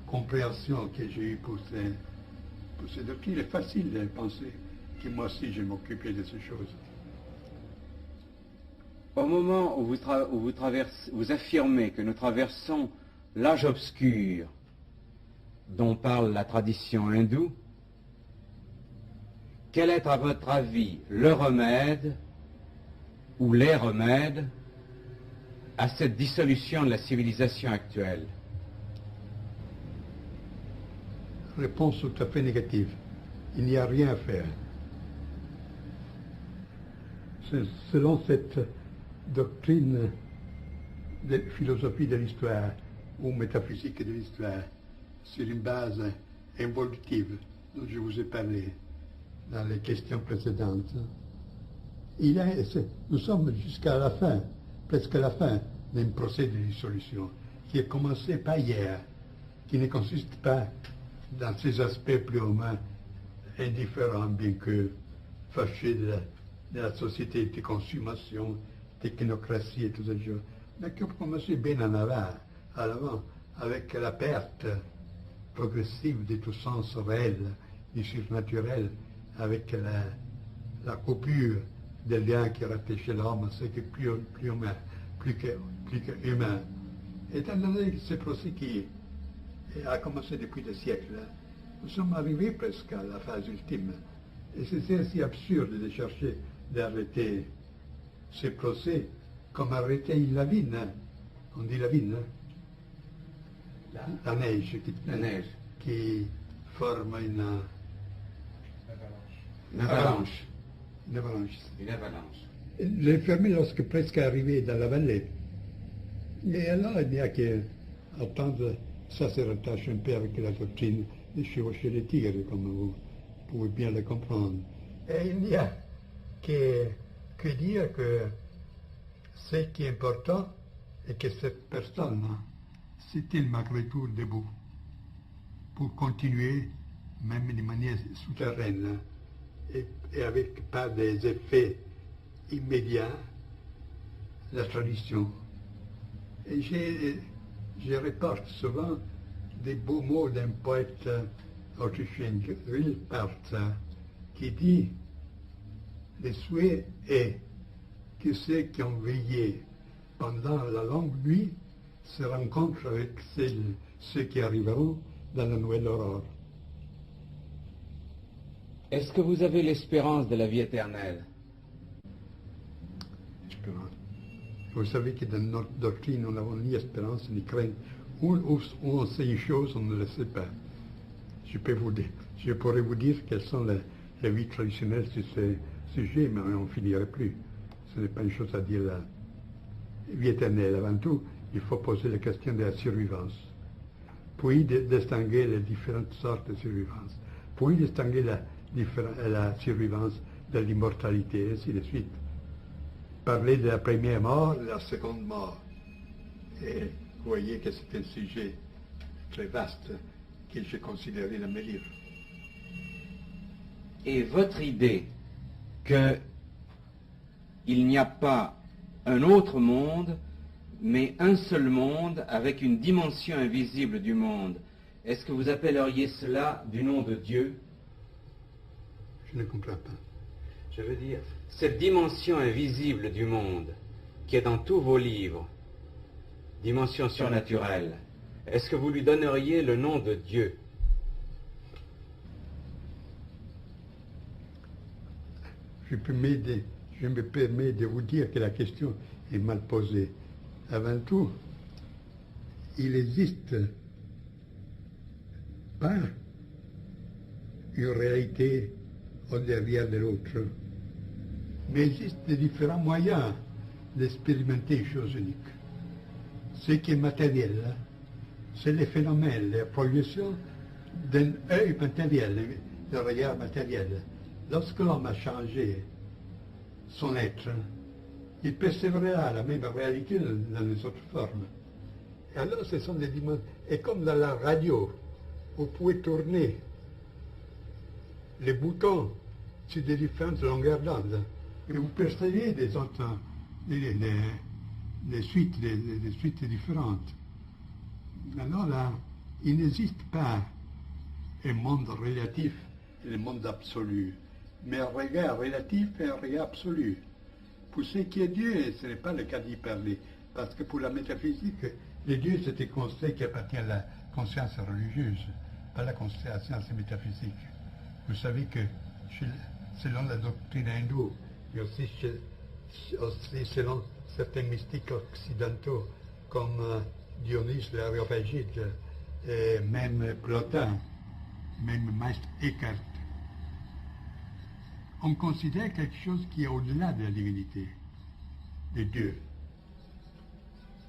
compréhension que j'ai eue pour ces doctrines, il est facile de penser que moi aussi je m'occupais de ces choses. Au moment où vous affirmez que nous traversons l'âge obscur dont parle la tradition hindoue, quel est à votre avis le remède ou les remèdes à cette dissolution de la civilisation actuelle? Réponse tout à fait négative. Il n'y a rien à faire. Selon cette doctrine de philosophie de l'histoire ou métaphysique de l'histoire, sur une base involutive dont je vous ai parlé dans les questions précédentes, nous sommes jusqu'à la fin, presque à la fin d'un procès de dissolution qui a commencé pas hier, qui ne consiste pas dans ses aspects plus ou moins indifférents, bien que fâchés de la société de consommation, technocratie et tout ça, mais qui a commencé bien en avant, avec la perte progressive de tout sens réel, du surnaturel, avec la coupure des liens qui rattachaient l'homme à ce qui est plus humain, plus que humain. Étant donné ce procès qui a commencé depuis des siècles, nous sommes arrivés presque à la phase ultime. Et c'est assez absurde de chercher d'arrêter ce procès comme arrêter une lavine. On dit lavine, la neige qui forme une avalanche. Une avalanche. J'ai fermé lorsque presque arrivé dans la vallée. Et alors, il n'y a qu'à attendre, ça se rattache un peu avec la doctrine de chevaucher les tigres, comme vous pouvez bien le comprendre. Et il n'y a que dire que ce qui est important est que cette personne s'est-il malgré tout debout pour continuer, même de manière souterraine, et avec pas des effets immédiats, la tradition. Et je reporte souvent des beaux mots d'un poète autrichien, Rilpart, qui dit « Le souhait est que ceux qui ont veillé pendant la longue nuit se rencontrent avec ceux qui arriveront dans la nouvelle aurore. » Est-ce que vous avez l'espérance de la vie éternelle? Espérance. Vous savez que dans notre doctrine, nous n'avons ni espérance ni crainte. Où on sait une chose, on ne le sait pas. Je pourrais vous dire quelles sont les vies traditionnelles sur ce sujet, mais on ne finirait plus. Ce n'est pas une chose à dire là. Vie éternelle, avant tout, il faut poser la question de la survivance. Puis distinguer les différentes sortes de survivance. Puis distinguer la survivance de l'immortalité, et ainsi de suite. Parler de la première mort, de la seconde mort. Et vous voyez que c'est un sujet très vaste que j'ai considéré dans mes livres. Et votre idée qu'il n'y a pas un autre monde, mais un seul monde avec une dimension invisible du monde, est-ce que vous appelleriez cela du nom de Dieu? Je ne comprends pas. Je veux dire, cette dimension invisible du monde, qui est dans tous vos livres, dimension surnaturelle, est-ce que vous lui donneriez le nom de Dieu? Je me permets de vous dire que la question est mal posée. Avant tout, il existe pas une réalité au derrière de l'autre, mais il existe de différents moyens d'expérimenter une chose unique. Ce qui est matériel c'est les phénomènes, les projections d'un œil matériel, d'un regard matériel. Lorsque l'homme a changé son être, il persévérera la même réalité dans les autres formes. Et alors, ce sont des dimensions. Et comme dans la radio, vous pouvez tourner les boutons sur des différentes longueurs d'onde, et vous percevez des autres, des suites différentes. Alors là, il n'existe pas un monde relatif et un monde absolu, mais un regard relatif et un regard absolu. Pour ce qui est Dieu, ce n'est pas le cas d'y parler, parce que pour la métaphysique, le Dieu c'est un concept qui appartient à la conscience religieuse, pas la conscience métaphysique. Vous savez que selon la doctrine hindoue, et aussi selon certains mystiques occidentaux, comme Dionys l'Aréopagite, et même Plotin, même Maître Eckhart, on considère quelque chose qui est au-delà de la divinité, de Dieu.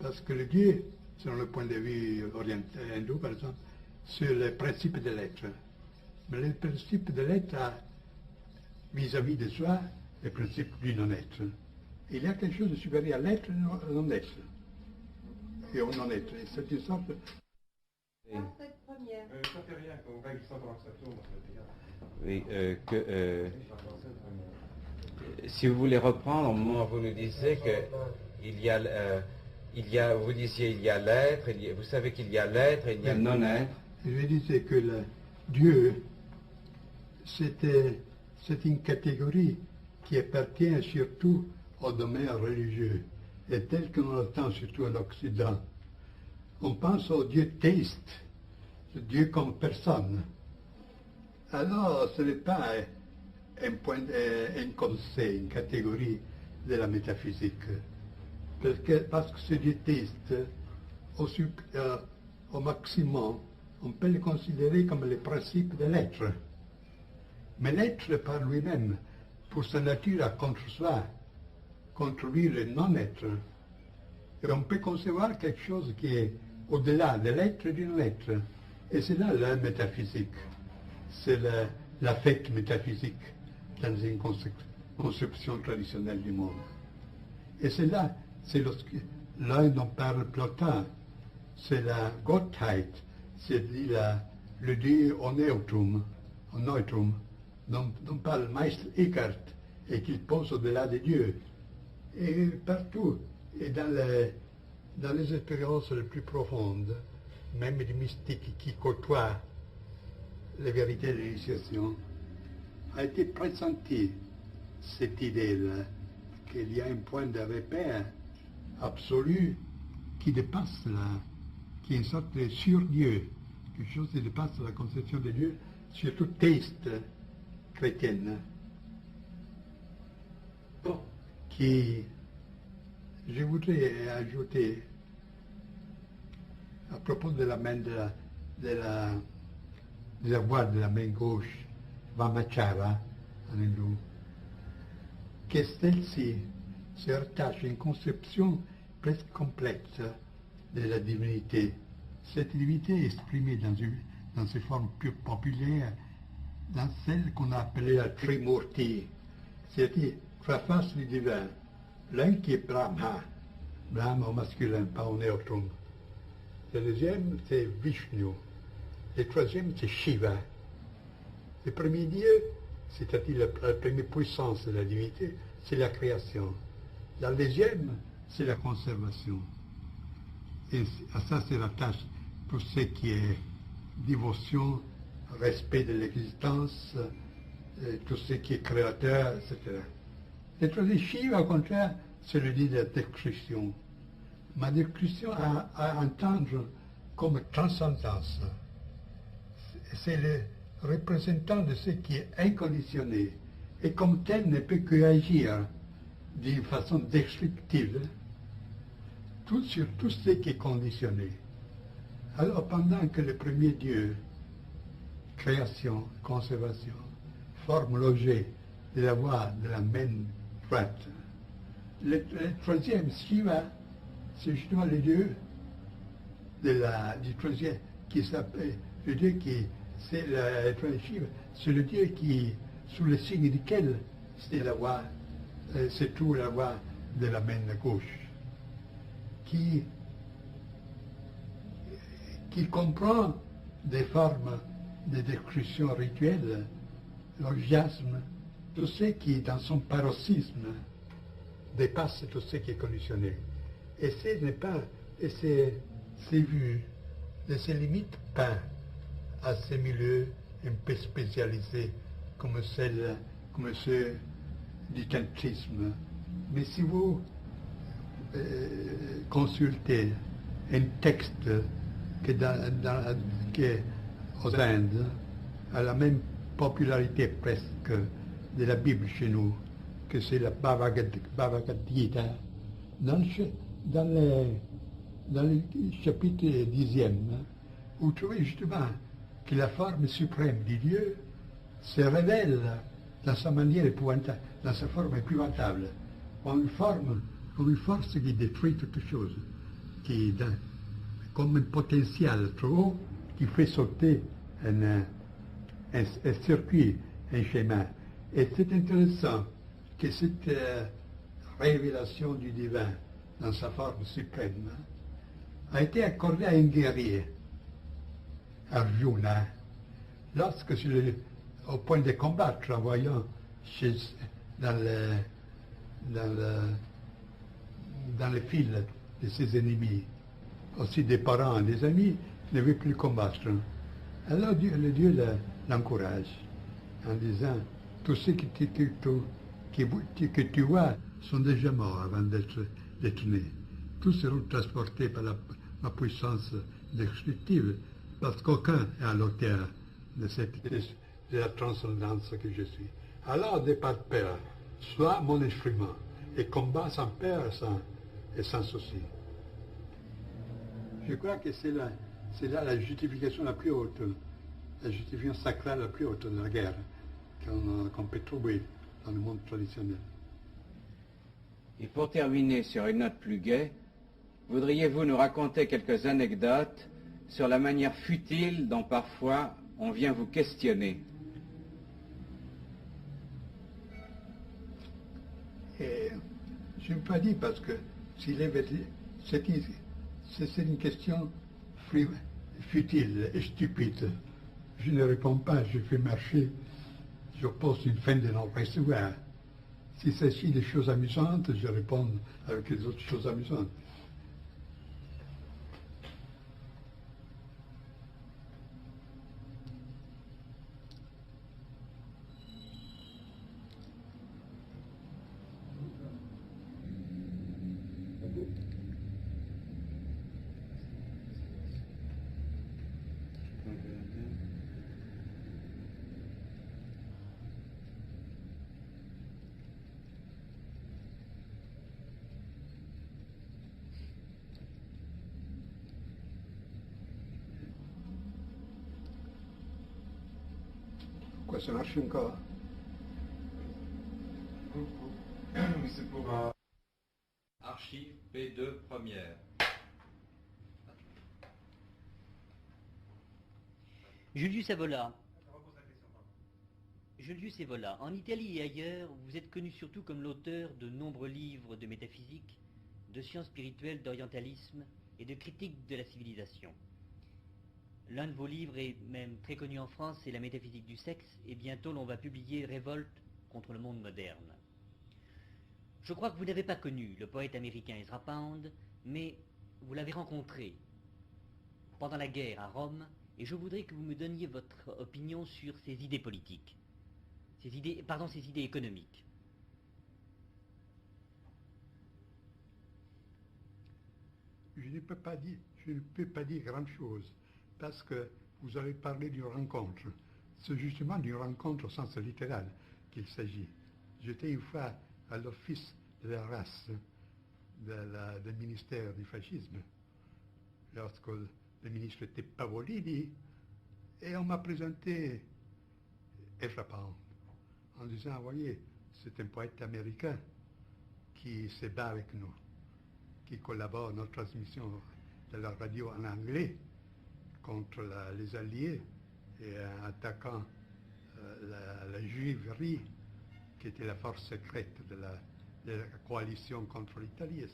Parce que le Dieu, selon le point de vue oriental, hindou par exemple, c'est le principe de l'être. Mais le principe de l'être a, vis-à-vis de soi, le principe du non-être. Il y a quelque chose de supérieur à l'être et au non-être. Et au non-être. Et c'est une sorte de... Cette première. Ça fait rien, quand on va juste pendant que ça tourne, Oui, si vous voulez reprendre, au moment où vous nous disiez que vous disiez il y a l'être, vous savez qu'il y a l'être et il y a le non-être. Je disais que Dieu, c'est une catégorie qui appartient surtout au domaine religieux, et tel que l'on l'entend surtout en Occident. On pense au Dieu théiste, le Dieu comme personne. Alors, ce n'est pas un concept, une catégorie de la métaphysique. Parce que ce Dieu théiste, au maximum, on peut le considérer comme le principe de l'être. Mais l'être par lui-même, pour sa nature, a contre soi, contre lui le non-être. Et on peut concevoir quelque chose qui est au-delà de l'être et du non-être. Et c'est là la métaphysique. C'est l'affect métaphysique dans une conception traditionnelle du monde. Et c'est là, l'un dont parle Plotin, c'est la Gottheit, c'est-à-dire le Dieu au neutrum, dont parle Meister Eckhart, et qu'il pose au-delà de Dieu. Et partout, et dans les expériences les plus profondes, même les mystiques qui côtoient les vérités de l'initiation, a été pressenti cette idée-là, qu'il y a un point de repère absolu qui dépasse qui est une sorte de sur-Dieu, quelque chose qui dépasse la conception de Dieu, surtout théiste chrétienne, qui, je voudrais ajouter, à propos de la main de la voix de la main gauche, Vamachara, en hindou, que celle-ci se rattache à une conception presque complète de la divinité. Cette divinité est exprimée dans ses formes plus populaires, dans celle qu'on a appelée la Trimurti, c'est-à-dire trois faces du divin. L'un qui est Brahma au masculin, pas au neutrum. Le deuxième, c'est Vishnu. Le troisième, c'est Shiva. Le premier Dieu, c'est-à-dire la première puissance de la divinité, c'est la création. La deuxième, c'est la conservation. Et à ça se rattache tout ce qui est dévotion, respect de l'existence, tout ce qui est créateur, etc. Le troisième, Shiva, au contraire, c'est le dieu de la destruction. Ma destruction à entendre comme transcendance. C'est le représentant de ce qui est inconditionné, et comme tel ne peut que agir d'une façon destructive sur tout ce qui est conditionné. Alors pendant que le premier Dieu, création, conservation, forme l'objet de la voix de la main droite, le troisième, Shiva, c'est justement le Dieu du troisième, qui s'appelle le Dieu qui, c'est le troisième chiffre, c'est le Dieu qui, sous le signe duquel c'est la voie, c'est tout la voie de la main gauche, qui comprend des formes de description rituelle, l'orgiasme, tout ce qui, dans son paroxysme, dépasse tout ce qui est conditionné. Et ce n'est pas, et c'est vu, ne se limite pas à ces milieux un peu spécialisés comme ceux du tantrisme. Mais si vous consultez un texte qui aux Indes a la même popularité presque de la Bible chez nous, que c'est la Bhagavad Gita, dans le chapitre 10e, vous trouvez justement que la forme suprême du Dieu se révèle dans sa manière épouvantable, dans sa forme épouvantable, en une force qui détruit toute chose, qui est comme un potentiel trop haut, qui fait sauter un circuit, un schéma. Et c'est intéressant que cette révélation du divin dans sa forme suprême a été accordée à un guerrier, Arjuna, lorsque au point de combattre, en voyant dans le fil de ses ennemis, aussi des parents, des amis, ne veut plus combattre. Alors le Dieu l'encourage en disant, tous ceux que tu vois sont déjà morts avant d'être nés. Tous seront transportés par la puissance destructive, parce qu'aucun est à l'auteur de la transcendance que je suis. Alors, de par peur, sois mon instrument et combat sans peur et sans souci. Je crois que c'est là la justification la plus haute, la justification sacrale la plus haute de la guerre qu'on peut trouver dans le monde traditionnel. Et pour terminer sur une note plus gaie, voudriez-vous nous raconter quelques anecdotes sur la manière futile dont parfois on vient vous questionner? Et je ne peux pas dire parce que s'il est c'est une question futile et stupide. Je ne réponds pas, je fais marcher, je pose une fin de non-recevoir. S'il s'agit de choses amusantes, je réponds avec les autres choses amusantes. Quoi, ça marche encore? C'est pour... Archive P2 première. Julius Evola. Julius Evola. En Italie et ailleurs, vous êtes connu surtout comme l'auteur de nombreux livres de métaphysique, de sciences spirituelles, d'orientalisme et de critique de la civilisation. L'un de vos livres est même très connu en France, c'est La métaphysique du sexe, et bientôt l'on va publier Révolte contre le monde moderne. Je crois que vous n'avez pas connu le poète américain Ezra Pound, mais vous l'avez rencontré pendant la guerre à Rome, et je voudrais que vous me donniez votre opinion sur ses idées politiques, ses idées économiques. Je ne peux pas dire grand-chose, parce que vous avez parlé d'une rencontre. C'est justement d'une rencontre au sens littéral qu'il s'agit. J'étais une fois à l'office de la race du ministère du fascisme, lorsque le ministre était Pavolini, et on m'a présenté Ezra Pound, en disant, voyez, c'est un poète américain qui se bat avec nous, qui collabore à notre transmission de la radio en anglais contre les Alliés et attaquant la Juiverie, qui était la force secrète de la coalition contre l'Italie.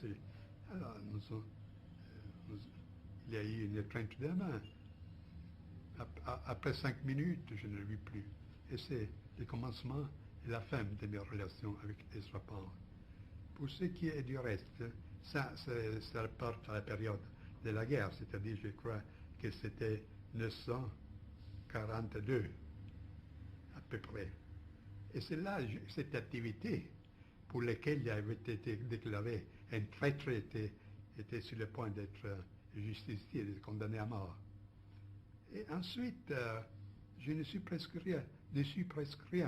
Alors, il y a eu une étreinte de main. Après 5 minutes, je ne le vis plus. Et c'est le commencement et la fin de mes relations avec Ezra Pound. Pour ce qui est du reste, ça rapporte à la période de la guerre, c'est-à-dire, je crois que c'était 942, à peu près. Et c'est là, cette activité pour laquelle il avait été déclaré un traître était sur le point d'être justifié, d'être condamné à mort. Et ensuite, je ne suis presque rien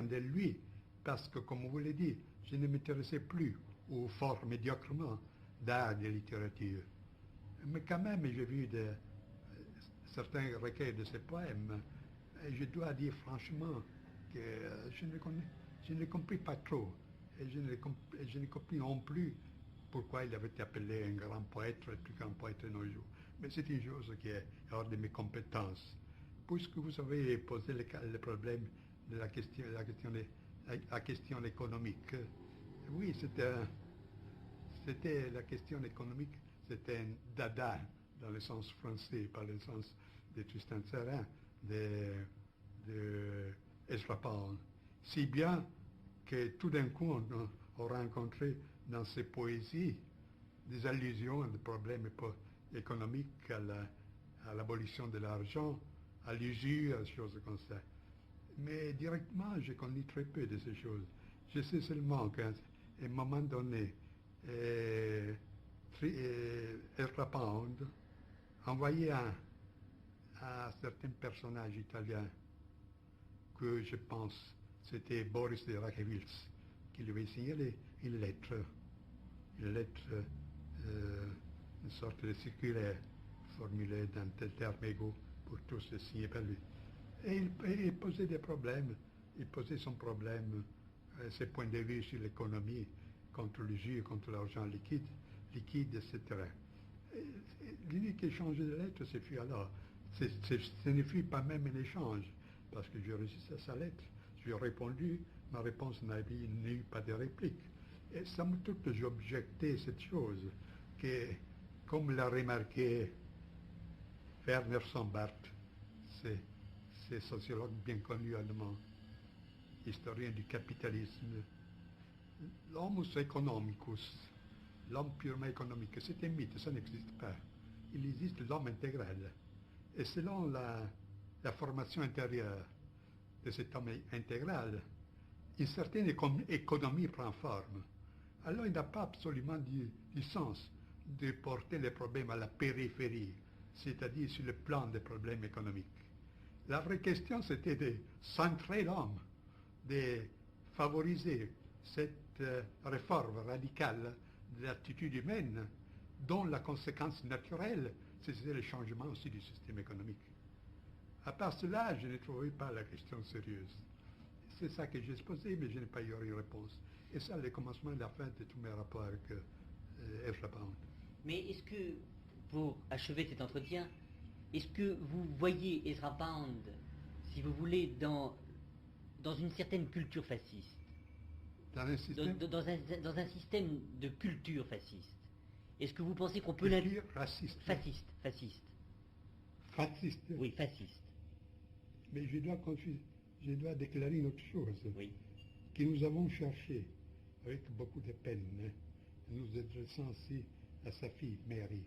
de lui, parce que, comme vous l'avez dit, je ne m'intéressais plus au fort médiocrement d'art et de littérature. Mais quand même, j'ai vu certains recueils de ses poèmes, et je dois dire franchement que je ne compris pas trop, et je ne compris non plus pourquoi il avait été appelé un grand poète, le plus grand poète de nos jours. Mais c'est une chose qui est hors de mes compétences. Puisque vous avez posé le problème de la question économique, oui, c'était la question économique, c'était un dada dans le sens français, pas le sens de Tristan Tzara, de Ezra Pound. Si bien que tout d'un coup, on rencontré dans ses poésies des allusions à des problèmes économiques, à l'abolition de l'argent, à l'usure, à des choses comme ça. Mais directement, je connais très peu de ces choses. Je sais seulement qu'à un moment donné, Ezra Pound envoyait à certains personnages italiens que je pense c'était Boris de Rachevils qui lui avait signé une lettre, une sorte de circulaire formulée dans tel terme égaux pour tous et signé par lui. Et il posait des problèmes, il posait son problème, ses points de vue sur l'économie, contre l'usure, contre l'argent liquide, etc. L'unique échange de lettres, ce fut alors. Ce ne fut pas même un échange, parce que j'ai reçu sa lettre, je lui ai répondu, ma réponse n'avait eu pas de réplique. Et somme toute, j'objectais cette chose, que, comme l'a remarqué Werner Sombart, c'est sociologue bien connu allemand, historien du capitalisme, l'homus economicus, l'homme purement économique, c'est un mythe, ça n'existe pas. Il existe l'homme intégral. Et selon la formation intérieure de cet homme intégral, une certaine économie prend forme. Alors il n'a pas absolument du sens de porter les problèmes à la périphérie, c'est-à-dire sur le plan des problèmes économiques. La vraie question, c'était de centrer l'homme, de favoriser cette réforme radicale de l'attitude humaine, dont la conséquence naturelle, c'était le changement aussi du système économique. À part cela, je ne trouvais pas la question sérieuse. C'est ça que j'ai exposé, mais je n'ai pas eu une réponse. Et ça, le commencement et la fin de tous mes rapports avec Ezra Pound. Mais est-ce que, pour achever cet entretien, est-ce que vous voyez Ezra Pound, si vous voulez, dans une certaine culture fasciste? Dans un système dans un système de culture fasciste. Est-ce que vous pensez qu'on peut culture raciste. Fasciste. Oui, fasciste. Mais je dois déclarer une autre chose. Oui. Que nous avons cherché avec beaucoup de peine, nous adressant aussi à sa fille, Mary.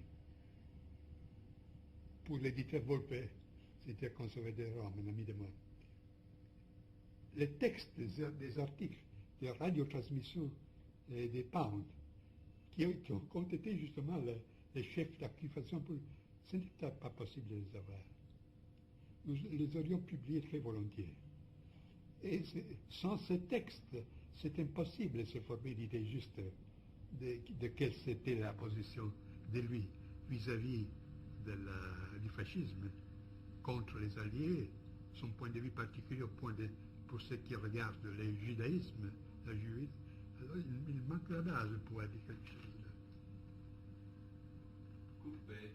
Pour l'éditeur Volpe, c'était un conservateur de Rome, un ami de moi. Les textes des articles de radiotransmission des Pound, qui ont été justement les chefs d'accusation, ce n'était pas possible de les avoir. Nous les aurions publiés très volontiers. Et sans ces textes, c'est impossible de se former une idée juste de quelle c'était la position de lui vis-à-vis du fascisme contre les Alliés, son point de vue particulier pour ce qui regarde le judaïsme, la juive. Alors il manque la base pour dire quelque chose. Coupé.